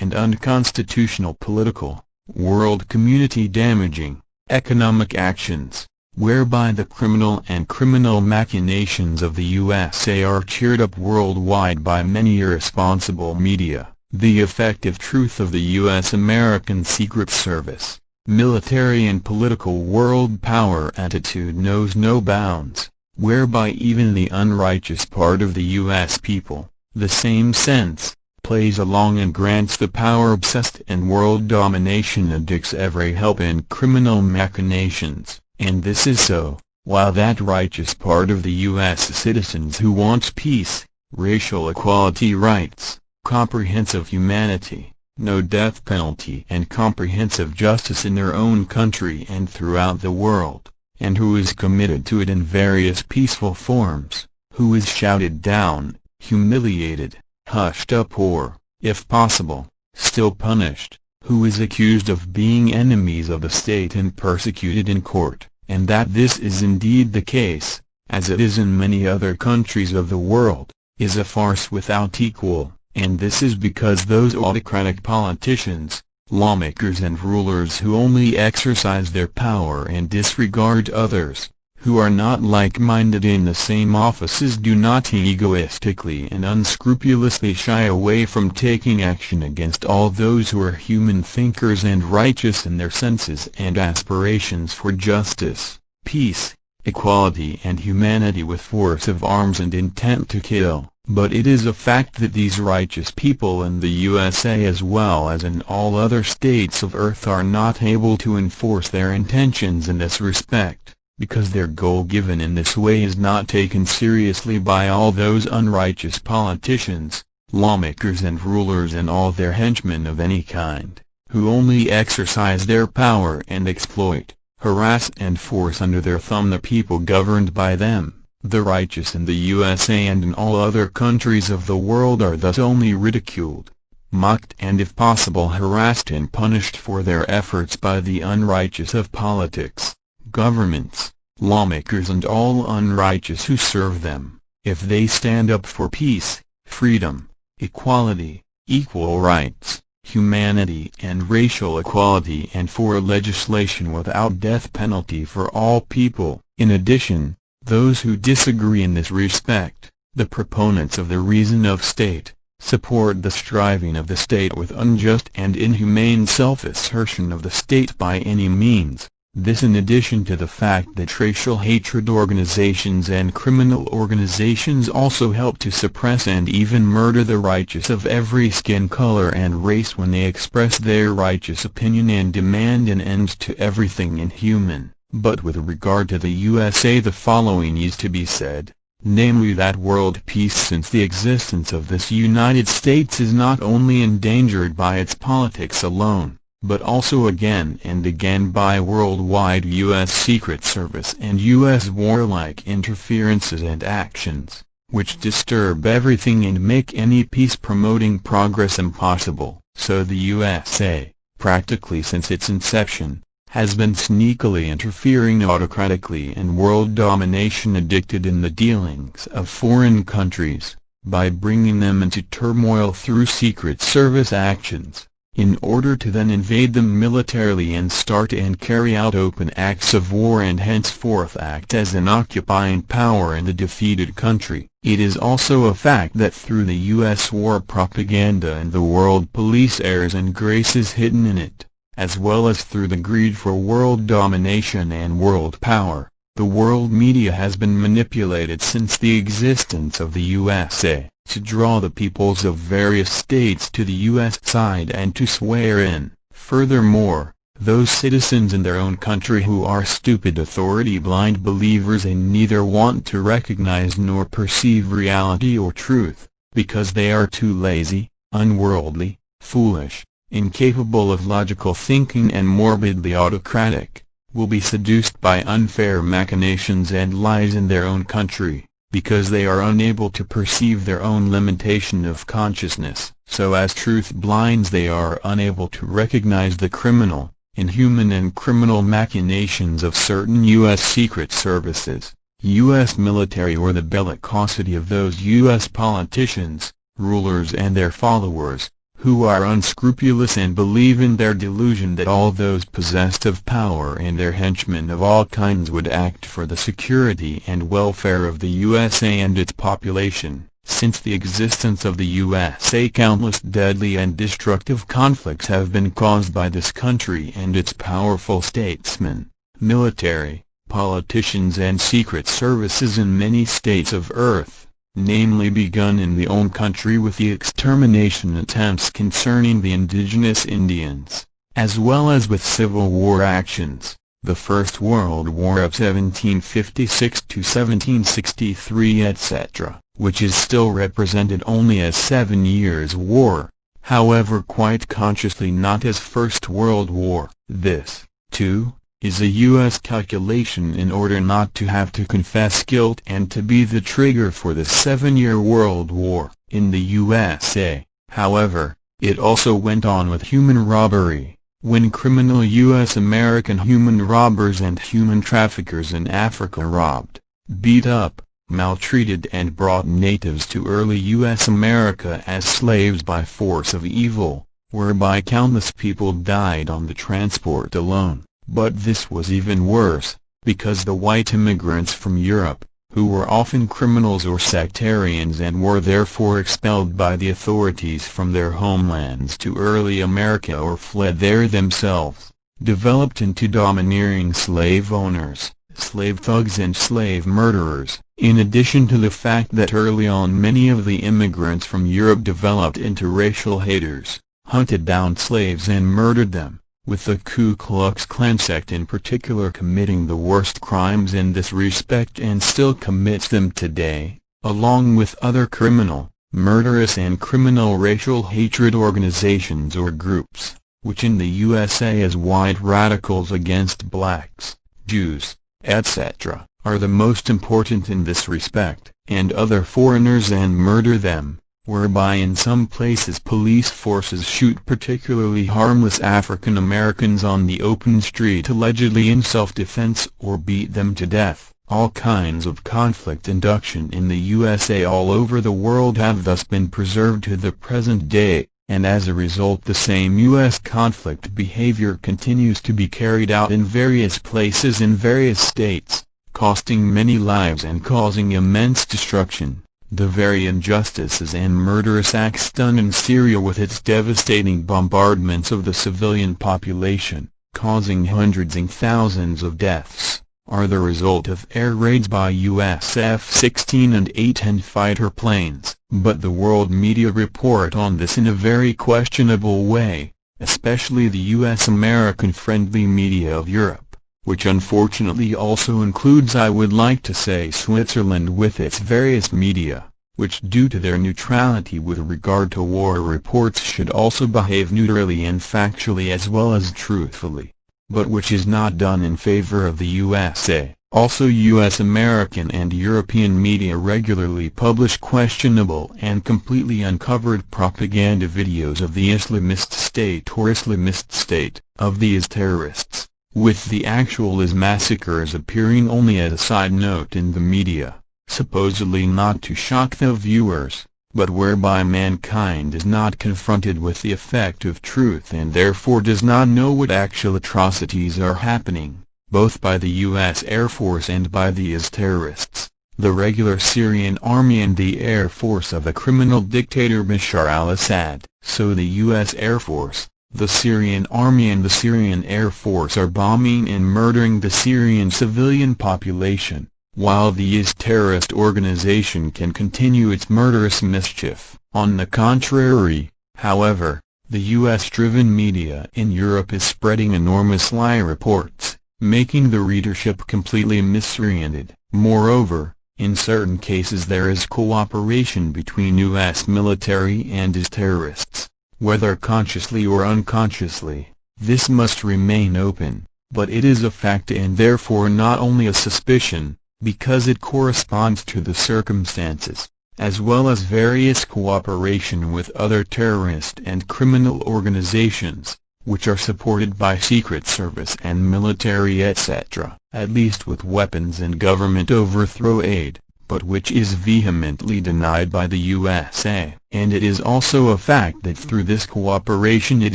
and unconstitutional political, world community damaging, economic actions, whereby the criminal machinations of the USA are cheered up worldwide by many irresponsible media. The effective truth of the U.S. American Secret Service, military and political world power attitude knows no bounds, whereby even the unrighteous part of the U.S. people, the same sense, plays along and grants the power-obsessed and world domination addicts every help in criminal machinations, and this is so, while that righteous part of the U.S. citizens who wants peace, racial equality rights, comprehensive humanity, no death penalty and comprehensive justice in their own country and throughout the world, and who is committed to it in various peaceful forms, who is shouted down, humiliated, hushed up or, if possible, still punished, who is accused of being enemies of the state and persecuted in court, and that this is indeed the case, as it is in many other countries of the world, is a farce without equal, and this is because those autocratic politicians, lawmakers and rulers who only exercise their power and disregard others, who are not like-minded in the same offices, do not egoistically and unscrupulously shy away from taking action against all those who are human thinkers and righteous in their senses and aspirations for justice, peace, equality and humanity with force of arms and intent to kill. But it is a fact that these righteous people in the USA as well as in all other states of earth are not able to enforce their intentions in this respect, because their goal given in this way is not taken seriously by all those unrighteous politicians, lawmakers and rulers and all their henchmen of any kind, who only exercise their power and exploit, harass and force under their thumb the people governed by them. The righteous in the USA and in all other countries of the world are thus only ridiculed, mocked and if possible harassed and punished for their efforts by the unrighteous of politics, governments, lawmakers and all unrighteous who serve them, if they stand up for peace, freedom, equality, equal rights, humanity and racial equality and for legislation without death penalty for all people. In addition, those who disagree in this respect, the proponents of the reason of state, support the striving of the state with unjust and inhumane self-assertion of the state by any means. This in addition to the fact that racial hatred organizations and criminal organizations also help to suppress and even murder the righteous of every skin color and race when they express their righteous opinion and demand an end to everything inhuman. But with regard to the USA the following is to be said, namely that world peace, since the existence of this United States is not only endangered by its politics alone, but also again and again by worldwide U.S. Secret Service and U.S. warlike interferences and actions, which disturb everything and make any peace-promoting progress impossible. So the USA, practically since its inception, has been sneakily interfering autocratically and world domination addicted in the dealings of foreign countries, by bringing them into turmoil through secret service actions, in order to then invade them militarily and start and carry out open acts of war and henceforth act as an occupying power in the defeated country. It is also a fact that through the U.S. war propaganda and the world police airs and graces hidden in it, as well as through the greed for world domination and world power, the world media has been manipulated since the existence of the USA, to draw the peoples of various states to the U.S. side and to swear in, furthermore, those citizens in their own country who are stupid authority-blind believers and neither want to recognize nor perceive reality or truth, because they are too lazy, unworldly, foolish, incapable of logical thinking and morbidly autocratic, will be seduced by unfair machinations and lies in their own country, because they are unable to perceive their own limitation of consciousness. So as truth blinds they are unable to recognize the criminal, inhuman and criminal machinations of certain U.S. secret services, U.S. military or the bellicosity of those U.S. politicians, rulers and their followers, who are unscrupulous and believe in their delusion that all those possessed of power and their henchmen of all kinds would act for the security and welfare of the USA and its population. Since the existence of the USA, countless deadly and destructive conflicts have been caused by this country and its powerful statesmen, military, politicians and secret services in many states of Earth, namely begun in the own country with the extermination attempts concerning the indigenous Indians, as well as with Civil War actions, the First World War of 1756 to 1763 etc., which is still represented only as 7 Years' War, however quite consciously not as First World War. This, too, is a U.S. calculation in order not to have to confess guilt and to be the trigger for the 7-Year World War. In the USA, however, it also went on with human robbery, when criminal U.S. American human robbers and human traffickers in Africa robbed, beat up, maltreated and brought natives to early U.S. America as slaves by force of evil, whereby countless people died on the transport alone. But this was even worse, because the white immigrants from Europe, who were often criminals or sectarians and were therefore expelled by the authorities from their homelands to early America or fled there themselves, developed into domineering slave owners, slave thugs and slave murderers. In addition to the fact that early on many of the immigrants from Europe developed into racial haters, hunted down slaves and murdered them, with the Ku Klux Klan sect in particular committing the worst crimes in this respect and still commits them today, along with other criminal, murderous and criminal racial hatred organizations or groups, which in the USA as white radicals against blacks, Jews, etc., are the most important in this respect, and other foreigners and murder them, whereby in some places police forces shoot particularly harmless African Americans on the open street allegedly in self-defense or beat them to death. All kinds of conflict induction in the USA all over the world have thus been preserved to the present day, and as a result the same U.S. conflict behavior continues to be carried out in various places in various states, costing many lives and causing immense destruction. The very injustices and murderous acts done in Syria with its devastating bombardments of the civilian population, causing hundreds and thousands of deaths, are the result of air raids by US F-16 and A-10 fighter planes. But the world media report on this in a very questionable way, especially the US American-friendly media of Europe, which unfortunately also includes, I would like to say, Switzerland with its various media, which due to their neutrality with regard to war reports should also behave neutrally and factually as well as truthfully, but which is not done in favor of the USA. Also, U.S. American and European media regularly publish questionable and completely uncovered propaganda videos of the Islamist State or Islamist State of the IS terrorists, with the actual IS massacres appearing only as a side note in the media, supposedly not to shock the viewers, but whereby mankind is not confronted with the effect of truth and therefore does not know what actual atrocities are happening, both by the U.S. Air Force and by the IS terrorists, the regular Syrian army and the Air Force of the criminal dictator Bashar al-Assad. So the U.S. Air Force, the Syrian army and the Syrian Air Force are bombing and murdering the Syrian civilian population, while the IS terrorist organization can continue its murderous mischief. On the contrary, however, the U.S.-driven media in Europe is spreading enormous lie reports, making the readership completely misoriented. Moreover, in certain cases there is cooperation between U.S. military and IS terrorists, whether consciously or unconsciously. This must remain open, but it is a fact and therefore not only a suspicion, because it corresponds to the circumstances, as well as various cooperation with other terrorist and criminal organizations, which are supported by Secret Service and military etc., at least with weapons and government overthrow aid, but which is vehemently denied by the USA. And it is also a fact that through this cooperation it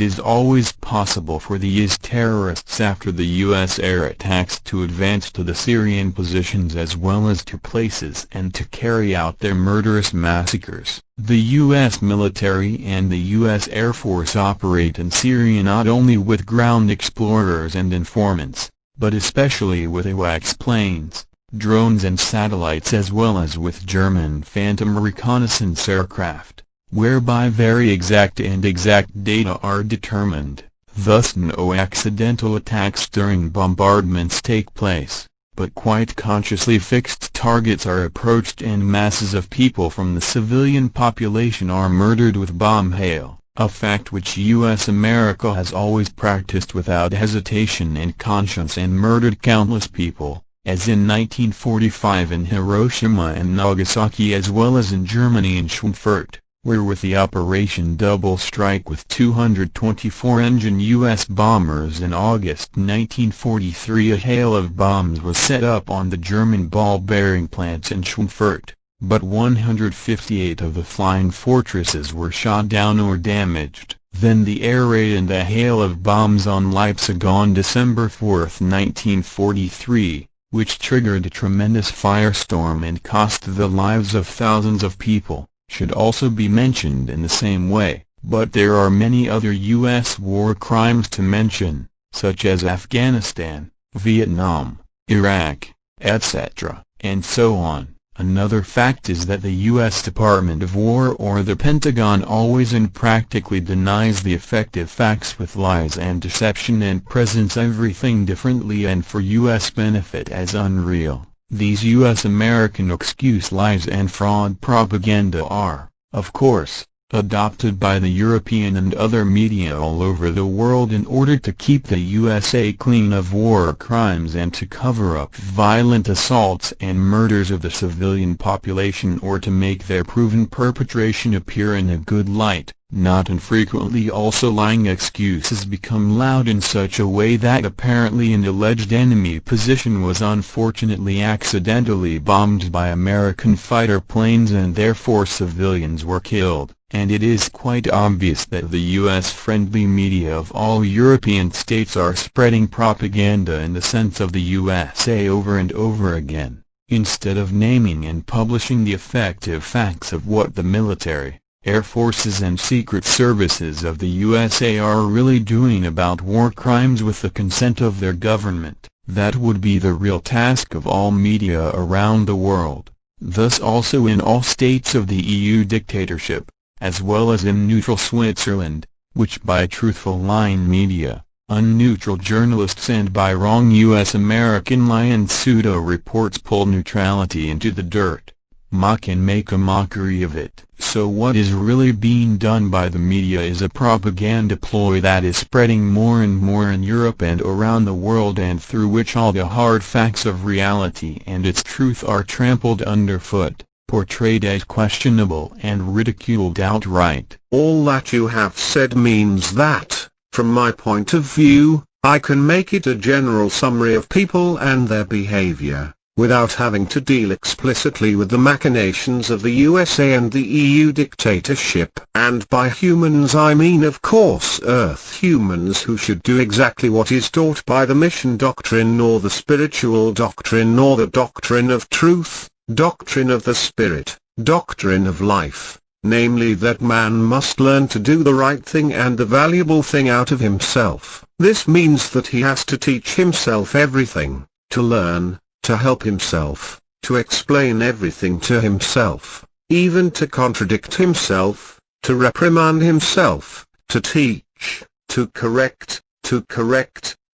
is always possible for the IS terrorists after the U.S. air attacks to advance to the Syrian positions as well as to places and to carry out their murderous massacres. The U.S. military and the U.S. Air Force operate in Syria not only with ground explorers and informants, but especially with AWACS planes, drones and satellites as well as with German Phantom reconnaissance aircraft, whereby very exact data are determined. Thus no accidental attacks during bombardments take place, but quite consciously fixed targets are approached and masses of people from the civilian population are murdered with bomb hail, a fact which U.S. America has always practiced without hesitation and conscience and murdered countless people, as in 1945 in Hiroshima and Nagasaki as well as in Germany in Schweinfurt, where with the Operation Double Strike with 224-engine U.S. bombers in August 1943 a hail of bombs was set up on the German ball-bearing plants in Schweinfurt, but 158 of the flying fortresses were shot down or damaged. Then the air raid and the hail of bombs on Leipzig on December 4, 1943, which triggered a tremendous firestorm and cost the lives of thousands of people, should also be mentioned in the same way. But there are many other U.S. war crimes to mention, such as Afghanistan, Vietnam, Iraq, etc., and so on. Another fact is that the U.S. Department of War or the Pentagon always and practically denies the effective facts with lies and deception and presents everything differently and for U.S. benefit as unreal. These U.S. American excuse lies and fraud propaganda are, of course, adopted by the European and other media all over the world in order to keep the USA clean of war crimes and to cover up violent assaults and murders of the civilian population or to make their proven perpetration appear in a good light. Not infrequently also lying excuses become loud in such a way that apparently an alleged enemy position was unfortunately accidentally bombed by American fighter planes and therefore civilians were killed, and it is quite obvious that the U.S.-friendly media of all European states are spreading propaganda in the sense of the USA over and over again, instead of naming and publishing the effective facts of what the military, Air Forces and Secret Services of the USA are really doing about war crimes with the consent of their government. That would be the real task of all media around the world. Thus also in all states of the EU dictatorship, as well as in neutral Switzerland, which by truthful line media, unneutral journalists and by wrong U.S. American lie and pseudo-reports pull neutrality into the dirt. mock and make a mockery of it. So what is really being done by the media is a propaganda ploy that is spreading more and more in Europe and around the world, and through which all the hard facts of reality and its truth are trampled underfoot, portrayed as questionable and ridiculed outright. All that you have said means that, from my point of view, I can make it a general summary of people and their behavior, without having to deal explicitly with the machinations of the USA and the EU dictatorship. And by humans I mean of course Earth humans who should do exactly what is taught by the mission doctrine or the spiritual doctrine or the doctrine of truth, doctrine of the spirit, doctrine of life, namely that man must learn to do the right thing and the valuable thing out of himself. This means that he has to teach himself everything, to learn, to help himself, to explain everything to himself, even to contradict himself, to reprimand himself, to teach, to correct,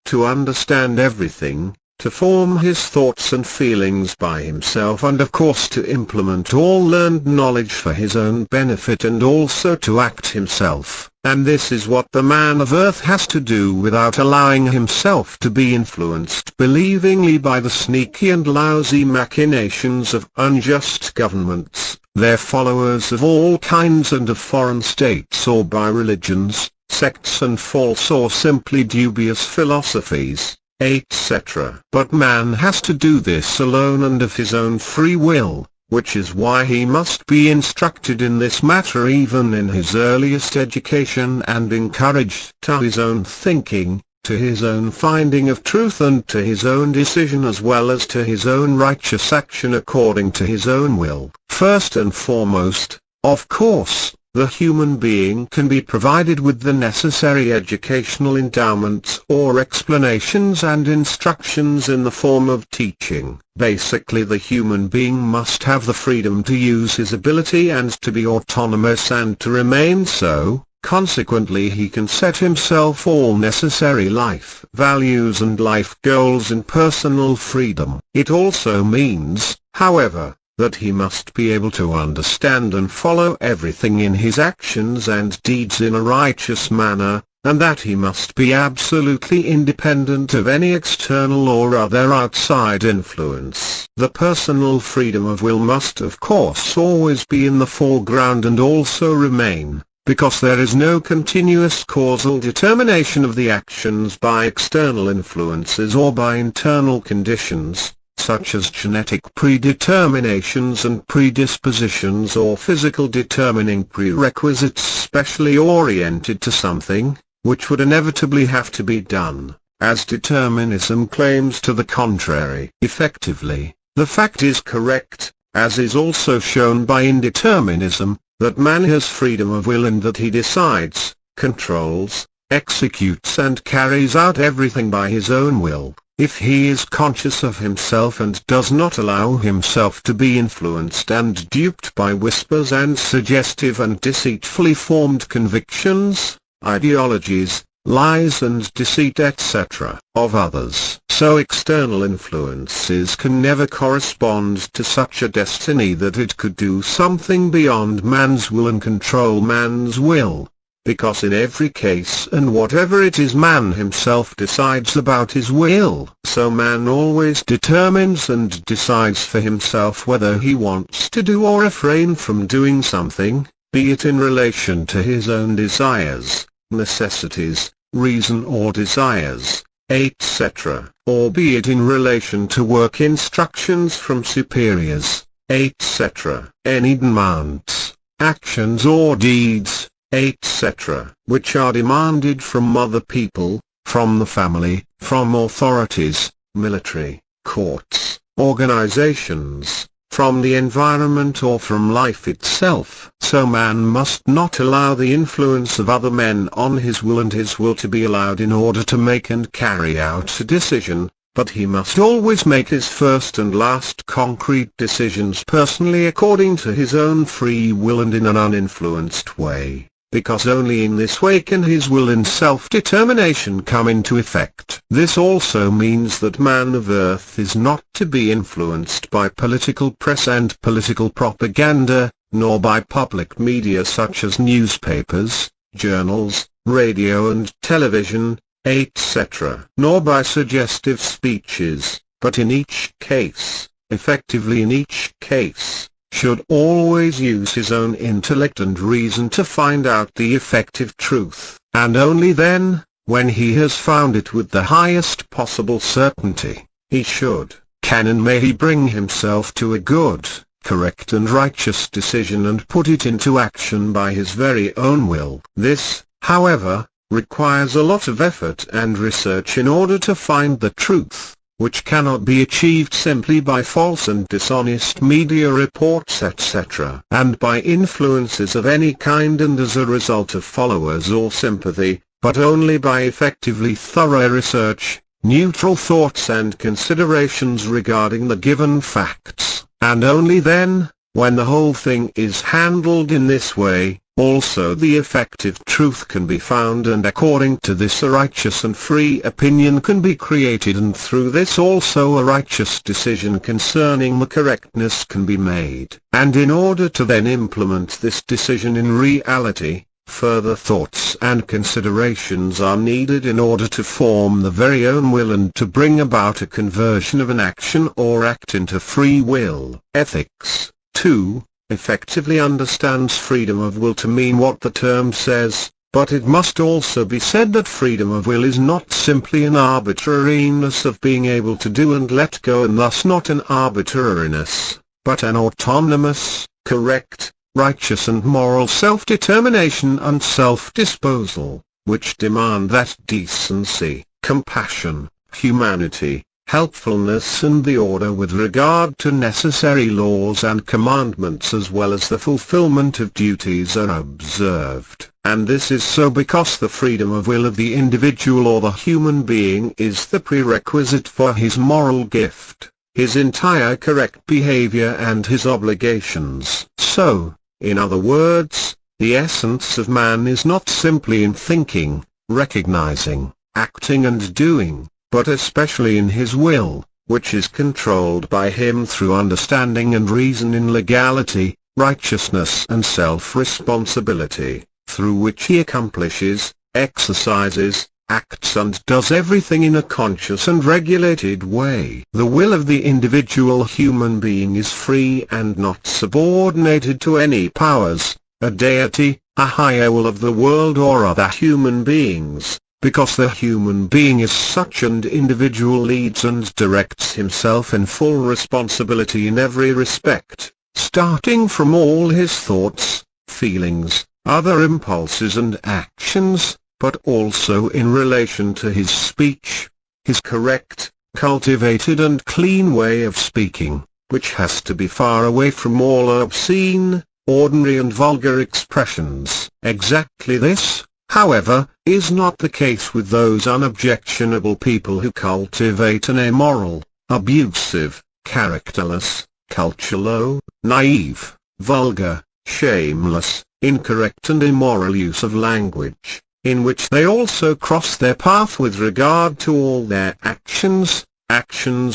to understand everything, to form his thoughts and feelings by himself, and of course to implement all learned knowledge for his own benefit, and also to act himself. And this is what the man of Earth has to do without allowing himself to be influenced believingly by the sneaky and lousy machinations of unjust governments, their followers of all kinds and of foreign states, or by religions, sects and false or simply dubious philosophies, etc. But man has to do this alone and of his own free will, which is why he must be instructed in this matter even in his earliest education, and encouraged to his own thinking, to his own finding of truth, and to his own decision, as well as to his own righteous action according to his own will. First and foremost, of course, the human being can be provided with the necessary educational endowments or explanations and instructions in the form of teaching. Basically, the human being must have the freedom to use his ability and to be autonomous and to remain so. Consequently, he can set himself all necessary life values and life goals in personal freedom. It also means, however, that he must be able to understand and follow everything in his actions and deeds in a righteous manner, and that he must be absolutely independent of any external or other outside influence. The personal freedom of will must of course always be in the foreground and also remain, because there is no continuous causal determination of the actions by external influences or by internal conditions, such as genetic predeterminations and predispositions or physical determining prerequisites specially oriented to something, which would inevitably have to be done, as determinism claims to the contrary. Effectively, the fact is correct, as is also shown by indeterminism, that man has freedom of will and that he decides, controls, executes and carries out everything by his own will, if he is conscious of himself and does not allow himself to be influenced and duped by whispers and suggestive and deceitfully formed convictions, ideologies, lies and deceit etc. of others. So external influences can never correspond to such a destiny that it could do something beyond man's will and control man's will, because in every case and whatever it is, man himself decides about his will. So man always determines and decides for himself whether he wants to do or refrain from doing something, be it in relation to his own desires, necessities, reason or desires, etc., or be it in relation to work instructions from superiors, etc., any demands, actions or deeds, etc., which are demanded from other people, from the family, from authorities, military, courts, organizations, from the environment or from life itself. So man must not allow the influence of other men on his will and his will to be allowed in order to make and carry out a decision, but he must always make his first and last concrete decisions personally according to his own free will and in an uninfluenced way. because only in this way can his will and self-determination come into effect. This also means that man of earth is not to be influenced by political press and political propaganda, nor by public media such as newspapers, journals, radio and television, etc., nor by suggestive speeches, but in each case, effectively in each case, should always use his own intellect and reason to find out the effective truth, and only then, when he has found it with the highest possible certainty, he should, can and may he bring himself to a good, correct and righteous decision and put it into action by his very own will. This, however, requires a lot of effort and research in order to find the truth, which cannot be achieved simply by false and dishonest media reports etc., and by influences of any kind and as a result of followers or sympathy, but only by effectively thorough research, neutral thoughts and considerations regarding the given facts, and only then, when the whole thing is handled in this way, also the effective truth can be found, and according to this a righteous and free opinion can be created, and through this also a righteous decision concerning the correctness can be made. And in order to then implement this decision in reality, further thoughts and considerations are needed in order to form the very own will and to bring about a conversion of an action or act into free will. Ethics, 2. Effectively understands freedom of will to mean what the term says, but it must also be said that freedom of will is not simply an arbitrariness of being able to do and let go, and thus not an arbitrariness, but an autonomous, correct, righteous and moral self-determination and self-disposal, which demand that decency, compassion, humanity, helpfulness and the order with regard to necessary laws and commandments as well as the fulfillment of duties are observed. And this is so because the freedom of will of the individual or the human being is the prerequisite for his moral gift, his entire correct behavior and his obligations. So, in other words, the essence of man is not simply in thinking, recognizing, acting and doing, but especially in his will, which is controlled by him through understanding and reason in legality, righteousness and self-responsibility, through which he accomplishes, exercises, acts and does everything in a conscious and regulated way. The will of the individual human being is free and not subordinated to any powers, a deity, a higher will of the world or other human beings, because the human being is such and individual leads and directs himself in full responsibility in every respect, starting from all his thoughts, feelings, other impulses and actions, but also in relation to his speech, his correct, cultivated and clean way of speaking, which has to be far away from all obscene, ordinary and vulgar expressions. Exactly this, however, is not the case with those unobjectionable people who cultivate an immoral, abusive, characterless, culture-low, naive, vulgar, shameless, incorrect and immoral use of language, in which they also cross their path with regard to all their actions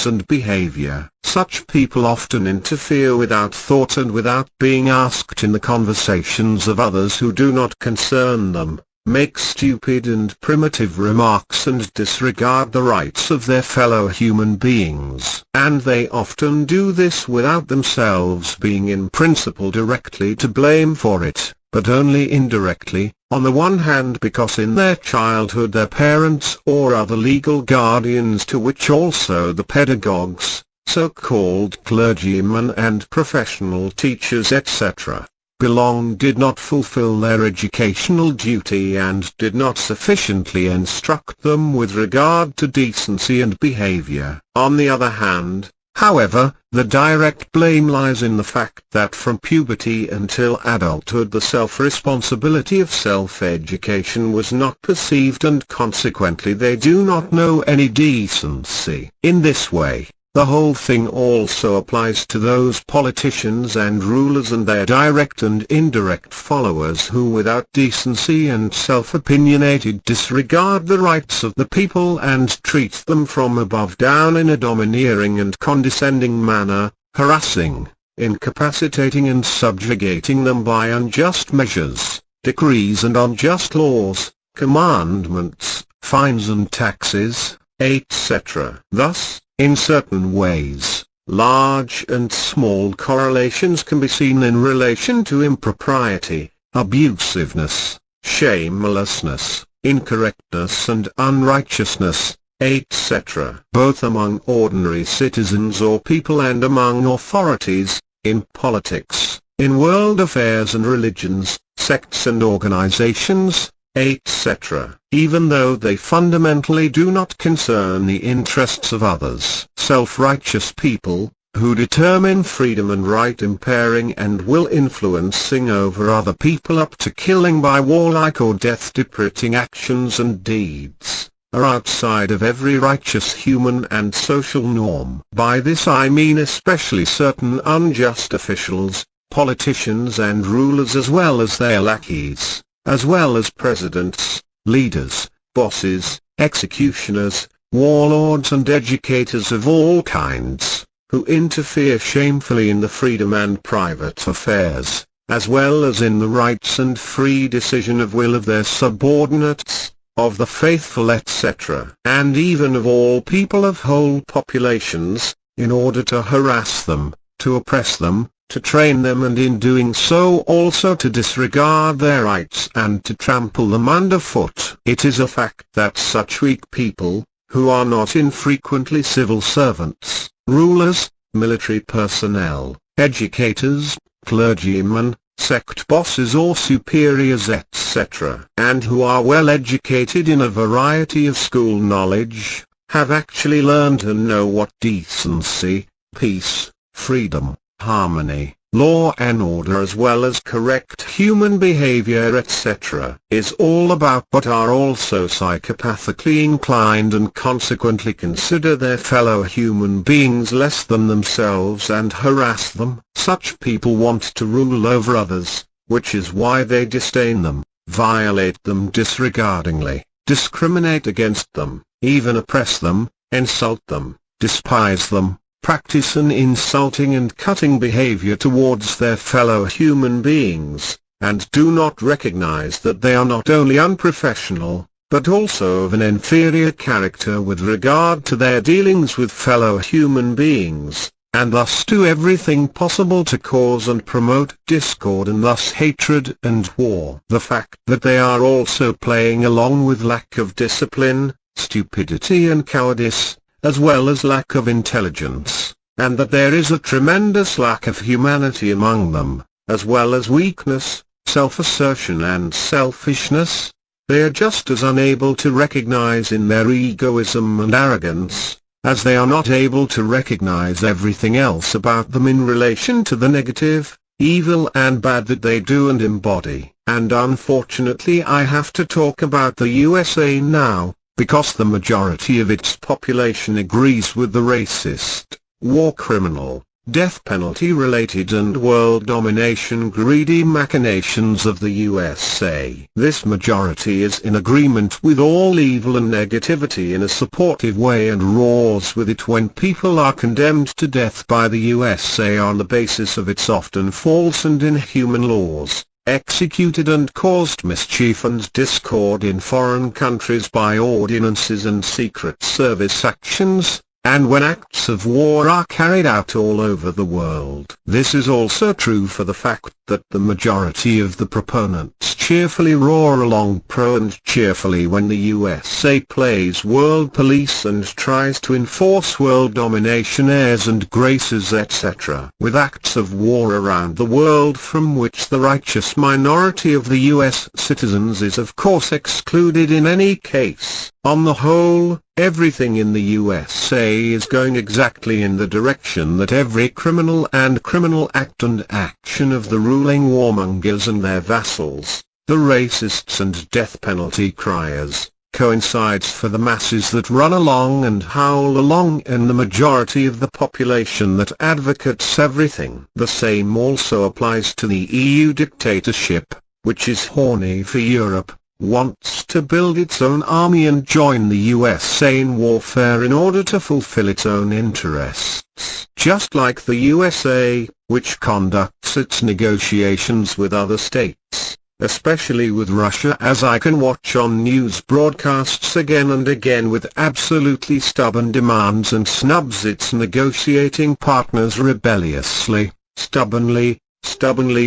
and behavior. Such people often interfere without thought and without being asked in the conversations of others who do not concern them, make stupid and primitive remarks and disregard the rights of their fellow human beings. And they often do this without themselves being in principle directly to blame for it, but only indirectly, on the one hand because in their childhood their parents or other legal guardians, to which also the pedagogues, so-called clergymen and professional teachers etc., belong, did not fulfill their educational duty and did not sufficiently instruct them with regard to decency and behavior. On the other hand, however, the direct blame lies in the fact that from puberty until adulthood the self-responsibility of self-education was not perceived and consequently they do not know any decency. In this way, The whole thing also applies to those politicians and rulers and their direct and indirect followers who without decency and self-opinionated disregard the rights of the people and treat them from above down in a domineering and condescending manner, harassing, incapacitating and subjugating them by unjust measures, decrees and unjust laws, commandments, fines and taxes, etc. Thus, in certain ways, large and small correlations can be seen in relation to impropriety, abusiveness, shamelessness, incorrectness and unrighteousness, etc. both among ordinary citizens or people and among authorities, in politics, in world affairs and religions, sects and organizations, etc., even though they fundamentally do not concern the interests of others. Self-righteous people, who determine freedom and right impairing and will influencing over other people up to killing by warlike or death-deprecating actions and deeds, are outside of every righteous human and social norm. By this I mean especially certain unjust officials, politicians and rulers as well as their lackeys, as well as presidents, leaders, bosses, executioners, warlords and educators of all kinds, who interfere shamefully in the freedom and private affairs, as well as in the rights and free decision of will of their subordinates, of the faithful etc., and even of all people of whole populations, in order to harass them, to oppress them, to train them and in doing so also to disregard their rights and to trample them underfoot. It is a fact that such weak people, who are not infrequently civil servants, rulers, military personnel, educators, clergymen, sect bosses or superiors etc., and who are well educated in a variety of school knowledge, have actually learned and know what decency, peace, freedom, harmony, law and order as well as correct human behavior etc. is all about, but are also psychopathically inclined and consequently consider their fellow human beings less than themselves and harass them. Such people want to rule over others, which is why they disdain them, violate them disregardingly, discriminate against them, even oppress them, insult them, despise them, practice an insulting and cutting behavior towards their fellow human beings, and do not recognize that they are not only unprofessional, but also of an inferior character with regard to their dealings with fellow human beings, and thus do everything possible to cause and promote discord and thus hatred and war. The fact that they are also playing along with lack of discipline, stupidity and cowardice, as well as lack of intelligence, and that there is a tremendous lack of humanity among them, as well as weakness, self-assertion and selfishness, they are just as unable to recognize in their egoism and arrogance, as they are not able to recognize everything else about them in relation to the negative, evil and bad that they do and embody. And unfortunately I have to talk about the USA now, because the majority of its population agrees with the racist, war criminal, death penalty related and world domination greedy machinations of the USA. This majority is in agreement with all evil and negativity in a supportive way and roars with it when people are condemned to death by the USA on the basis of its often false and inhuman laws, executed and caused mischief and discord in foreign countries by ordinances and secret service actions, and when acts of war are carried out all over the world. This is also true for the fact that the majority of the proponents cheerfully roar along and cheerfully when the USA plays world police and tries to enforce world domination airs and graces etc. with acts of war around the world, from which the righteous minority of the US citizens is of course excluded in any case. On the whole, everything in the USA is going exactly in the direction that every criminal act and action of the ruling warmongers and their vassals, the racists and death penalty criers, coincides for the masses that run along and howl along and the majority of the population that advocates everything. The same also applies to the EU dictatorship, which is horny for Europe, wants to build its own army and join the USA in warfare in order to fulfill its own interests. Just like the USA, which conducts its negotiations with other states, especially with Russia, as I can watch on news broadcasts again and again, with absolutely stubborn demands, and snubs its negotiating partners rebelliously, stubbornly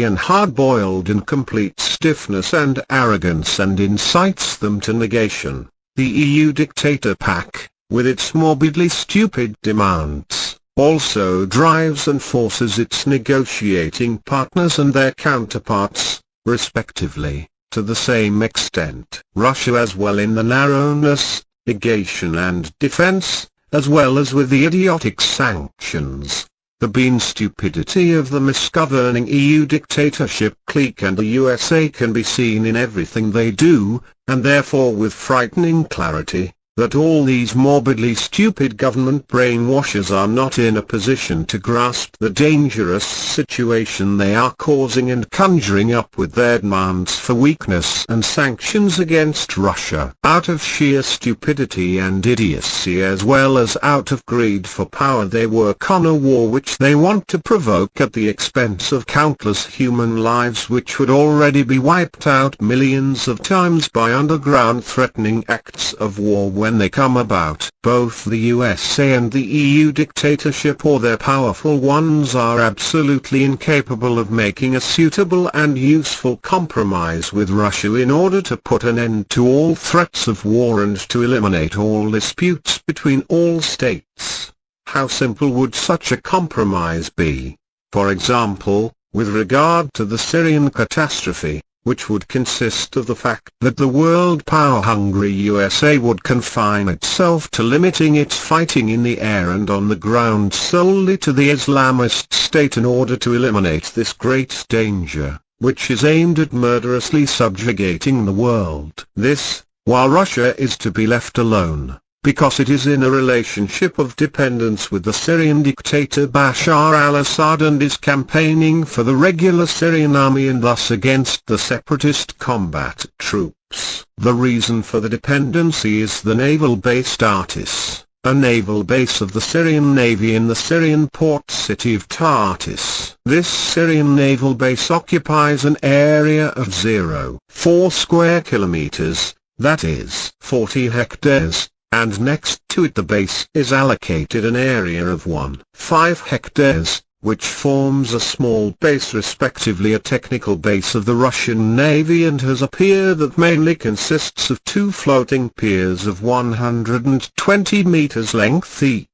and hard-boiled in complete stiffness and arrogance, and incites them to negation. The EU dictator pack, with its morbidly stupid demands, also drives and forces its negotiating partners and their counterparts, respectively, to the same extent. Russia as well, in the narrowness, negation and defense, as well as with the idiotic sanctions, the bean stupidity of the misgoverning EU dictatorship clique and the USA can be seen in everything they do, and therefore with frightening clarity, that all these morbidly stupid government brainwashers are not in a position to grasp the dangerous situation they are causing and conjuring up with their demands for weakness and sanctions against Russia. Out of sheer stupidity and idiocy, as well as out of greed for power, they work on a war which they want to provoke at the expense of countless human lives, which would already be wiped out millions of times by underground threatening acts of war when they come about. Both the USA and the EU dictatorship, or their powerful ones, are absolutely incapable of making a suitable and useful compromise with Russia in order to put an end to all threats of war and to eliminate all disputes between all states. How simple would such a compromise be? For example, with regard to the Syrian catastrophe, which would consist of the fact that the world power-hungry USA would confine itself to limiting its fighting in the air and on the ground solely to the Islamist State in order to eliminate this great danger, which is aimed at murderously subjugating the world. This, while Russia is to be left alone, because it is in a relationship of dependence with the Syrian dictator Bashar al-Assad and is campaigning for the regular Syrian army and thus against the separatist combat troops. The reason for the dependency is the naval base Tartus, a naval base of the Syrian Navy in the Syrian port city of Tartus. This Syrian naval base occupies an area of 0.4 square kilometers, that is, 40 hectares, and next to it the base is allocated an area of 1.5 hectares, which forms a small base, respectively a technical base of the Russian Navy, and has a pier that mainly consists of two floating piers of 120 meters length each.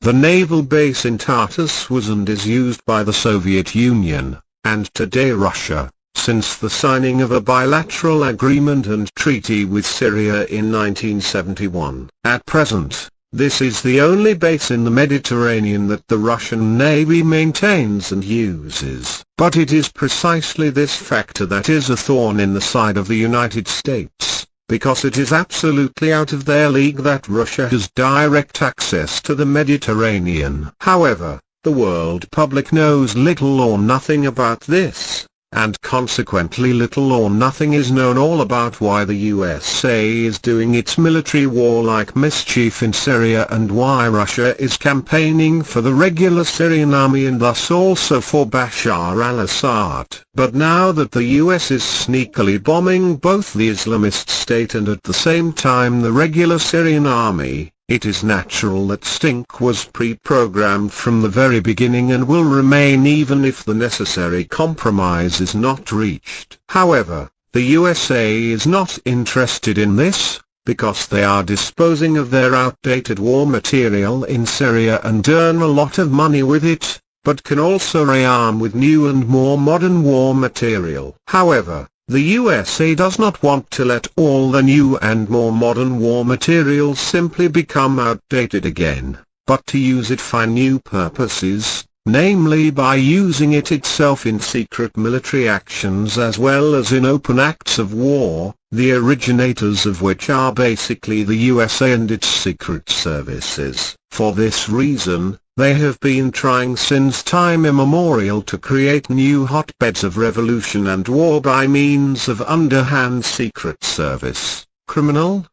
The naval base in Tartus was and is used by the Soviet Union, and today Russia, since the signing of a bilateral agreement and treaty with Syria in 1971. At present, this is the only base in the Mediterranean that the Russian Navy maintains and uses. But it is precisely this factor that is a thorn in the side of the United States, because it is absolutely out of their league that Russia has direct access to the Mediterranean. However, the world public knows little or nothing about this, and consequently little or nothing is known all about why the USA is doing its military warlike mischief in Syria and why Russia is campaigning for the regular Syrian army and thus also for Bashar al-Assad. But now that the US is sneakily bombing both the Islamist State and at the same time the regular Syrian army, it is natural that stink was pre-programmed from the very beginning and will remain even if the necessary compromise is not reached. However, the USA is not interested in this, because they are disposing of their outdated war material in Syria and earn a lot of money with it, but can also rearm with new and more modern war material. However, the USA does not want to let all the new and more modern war material simply become outdated again, but to use it for new purposes, namely by using it itself in secret military actions as well as in open acts of war, the originators of which are basically the USA and its secret services. For this reason, they have been trying since time immemorial to create new hotbeds of revolution and war by means of underhand secret service, criminal,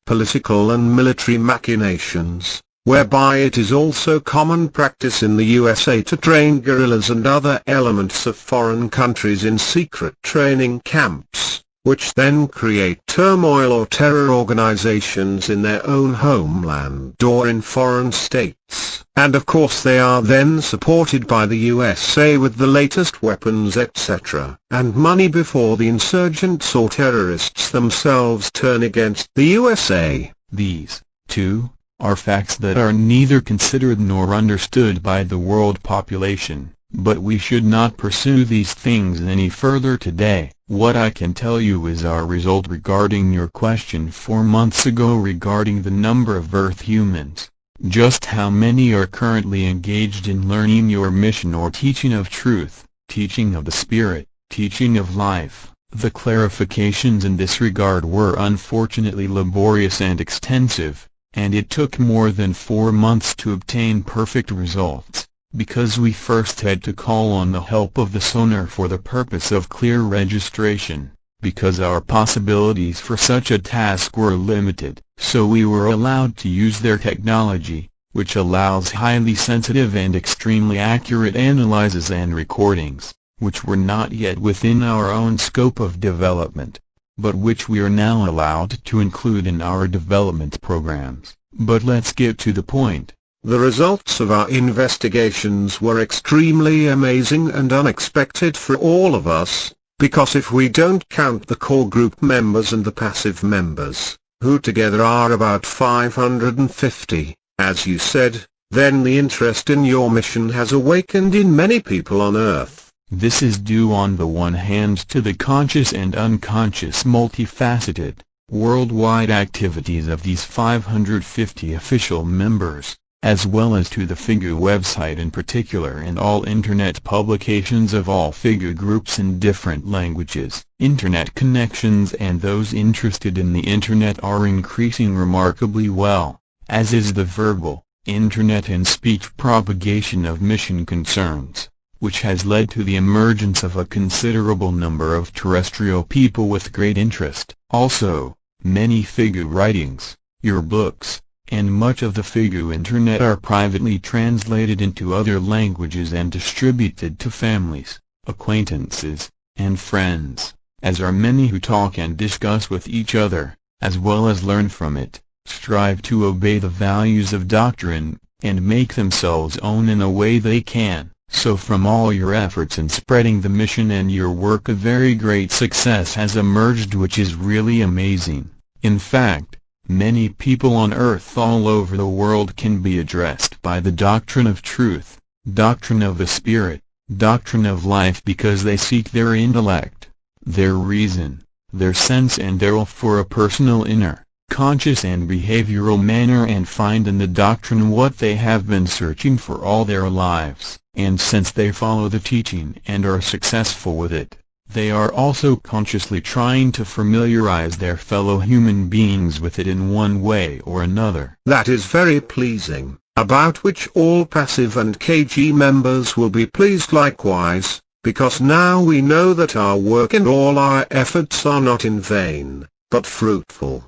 political and military machinations, whereby it is also common practice in the USA to train guerrillas and other elements of foreign countries in secret training camps, which then create turmoil or terror organizations in their own homeland or in foreign states. And of course they are then supported by the USA with the latest weapons etc. and money before the insurgents or terrorists themselves turn against the USA. These, too, are facts that are neither considered nor understood by the world population, but we should not pursue these things any further today. What I can tell you is our result regarding your question 4 months ago regarding the number of Earth humans. Just how many are currently engaged in learning your mission or teaching of truth, teaching of the Spirit, teaching of life? The clarifications in this regard were unfortunately laborious and extensive, and it took more than 4 months to obtain perfect results, because we first had to call on the help of the sonar for the purpose of clear registration, because our possibilities for such a task were limited. So we were allowed to use their technology, which allows highly sensitive and extremely accurate analyses and recordings, which were not yet within our own scope of development, but which we are now allowed to include in our development programs. But let's get to the point. The results of our investigations were extremely amazing and unexpected for all of us, because if we don't count the core group members and the passive members, who together are about 550, as you said, then the interest in your mission has awakened in many people on Earth. This is due on the one hand to the conscious and unconscious multifaceted, worldwide activities of these 550 official members, as well as to the FIGU website in particular and all Internet publications of all FIGU groups in different languages. Internet connections and those interested in the Internet are increasing remarkably well, as is the verbal, Internet and speech propagation of mission concerns, which has led to the emergence of a considerable number of terrestrial people with great interest. Also, many FIGU writings, your books, and much of the FIGU Internet are privately translated into other languages and distributed to families, acquaintances, and friends, as are many who talk and discuss with each other, as well as learn from it, strive to obey the values of doctrine, and make themselves own in a way they can. So from all your efforts in spreading the mission and your work a very great success has emerged, which is really amazing. In fact, many people on Earth all over the world can be addressed by the doctrine of truth, doctrine of the Spirit, doctrine of life, because they seek their intellect, their reason, their sense and their will for a personal inner, conscious and behavioral manner, and find in the doctrine what they have been searching for all their lives. And since they follow the teaching and are successful with it, they are also consciously trying to familiarize their fellow human beings with it in one way or another. That is very pleasing, about which all passive and KG members will be pleased likewise, because now we know that our work and all our efforts are not in vain, but fruitful.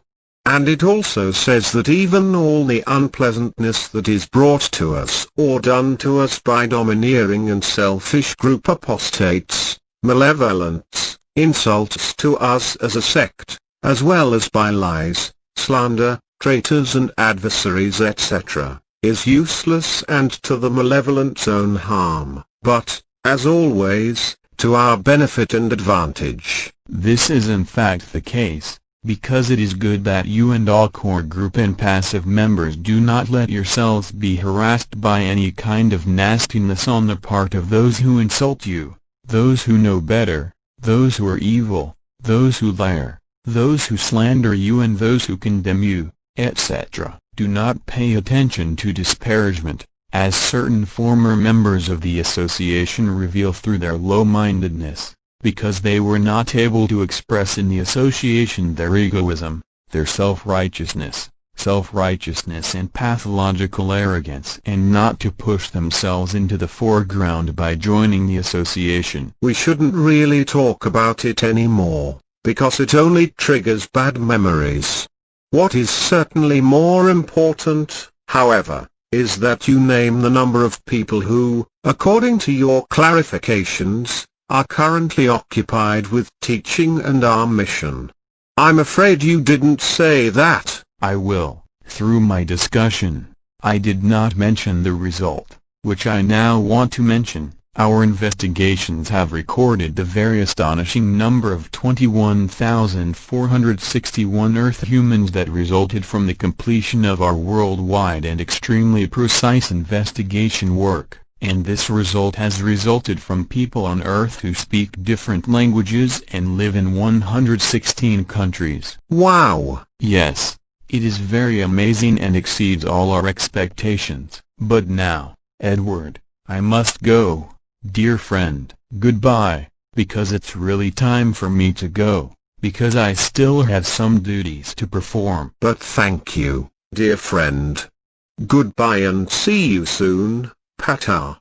And it also says that even all the unpleasantness that is brought to us or done to us by domineering and selfish group apostates, malevolence, insults to us as a sect, as well as by lies, slander, traitors and adversaries etc., is useless and to the malevolent's own harm, but, as always, to our benefit and advantage. This is in fact the case, because it is good that you and all core group and passive members do not let yourselves be harassed by any kind of nastiness on the part of those who insult you, those who know better, those who are evil, those who lie, those who slander you and those who condemn you, etc. Do not pay attention to disparagement, as certain former members of the association reveal through their low-mindedness, because they were not able to express in the association their egoism, their self-righteousness and pathological arrogance, and not to push themselves into the foreground by joining the association. We shouldn't really talk about it anymore, because it only triggers bad memories. What is certainly more important, however, is that you name the number of people who, according to your clarifications, are currently occupied with teaching and our mission. I'm afraid you didn't say that. I will. Through my discussion, I did not mention the result, which I now want to mention. Our investigations have recorded the very astonishing number of 21,461 Earth humans that resulted from the completion of our worldwide and extremely precise investigation work, and this result has resulted from people on Earth who speak different languages and live in 116 countries. Wow! Yes, it is very amazing and exceeds all our expectations. But now, Edward, I must go. Dear friend, goodbye, because it's really time for me to go, because I still have some duties to perform. But thank you, dear friend. Goodbye and see you soon, Ptaah.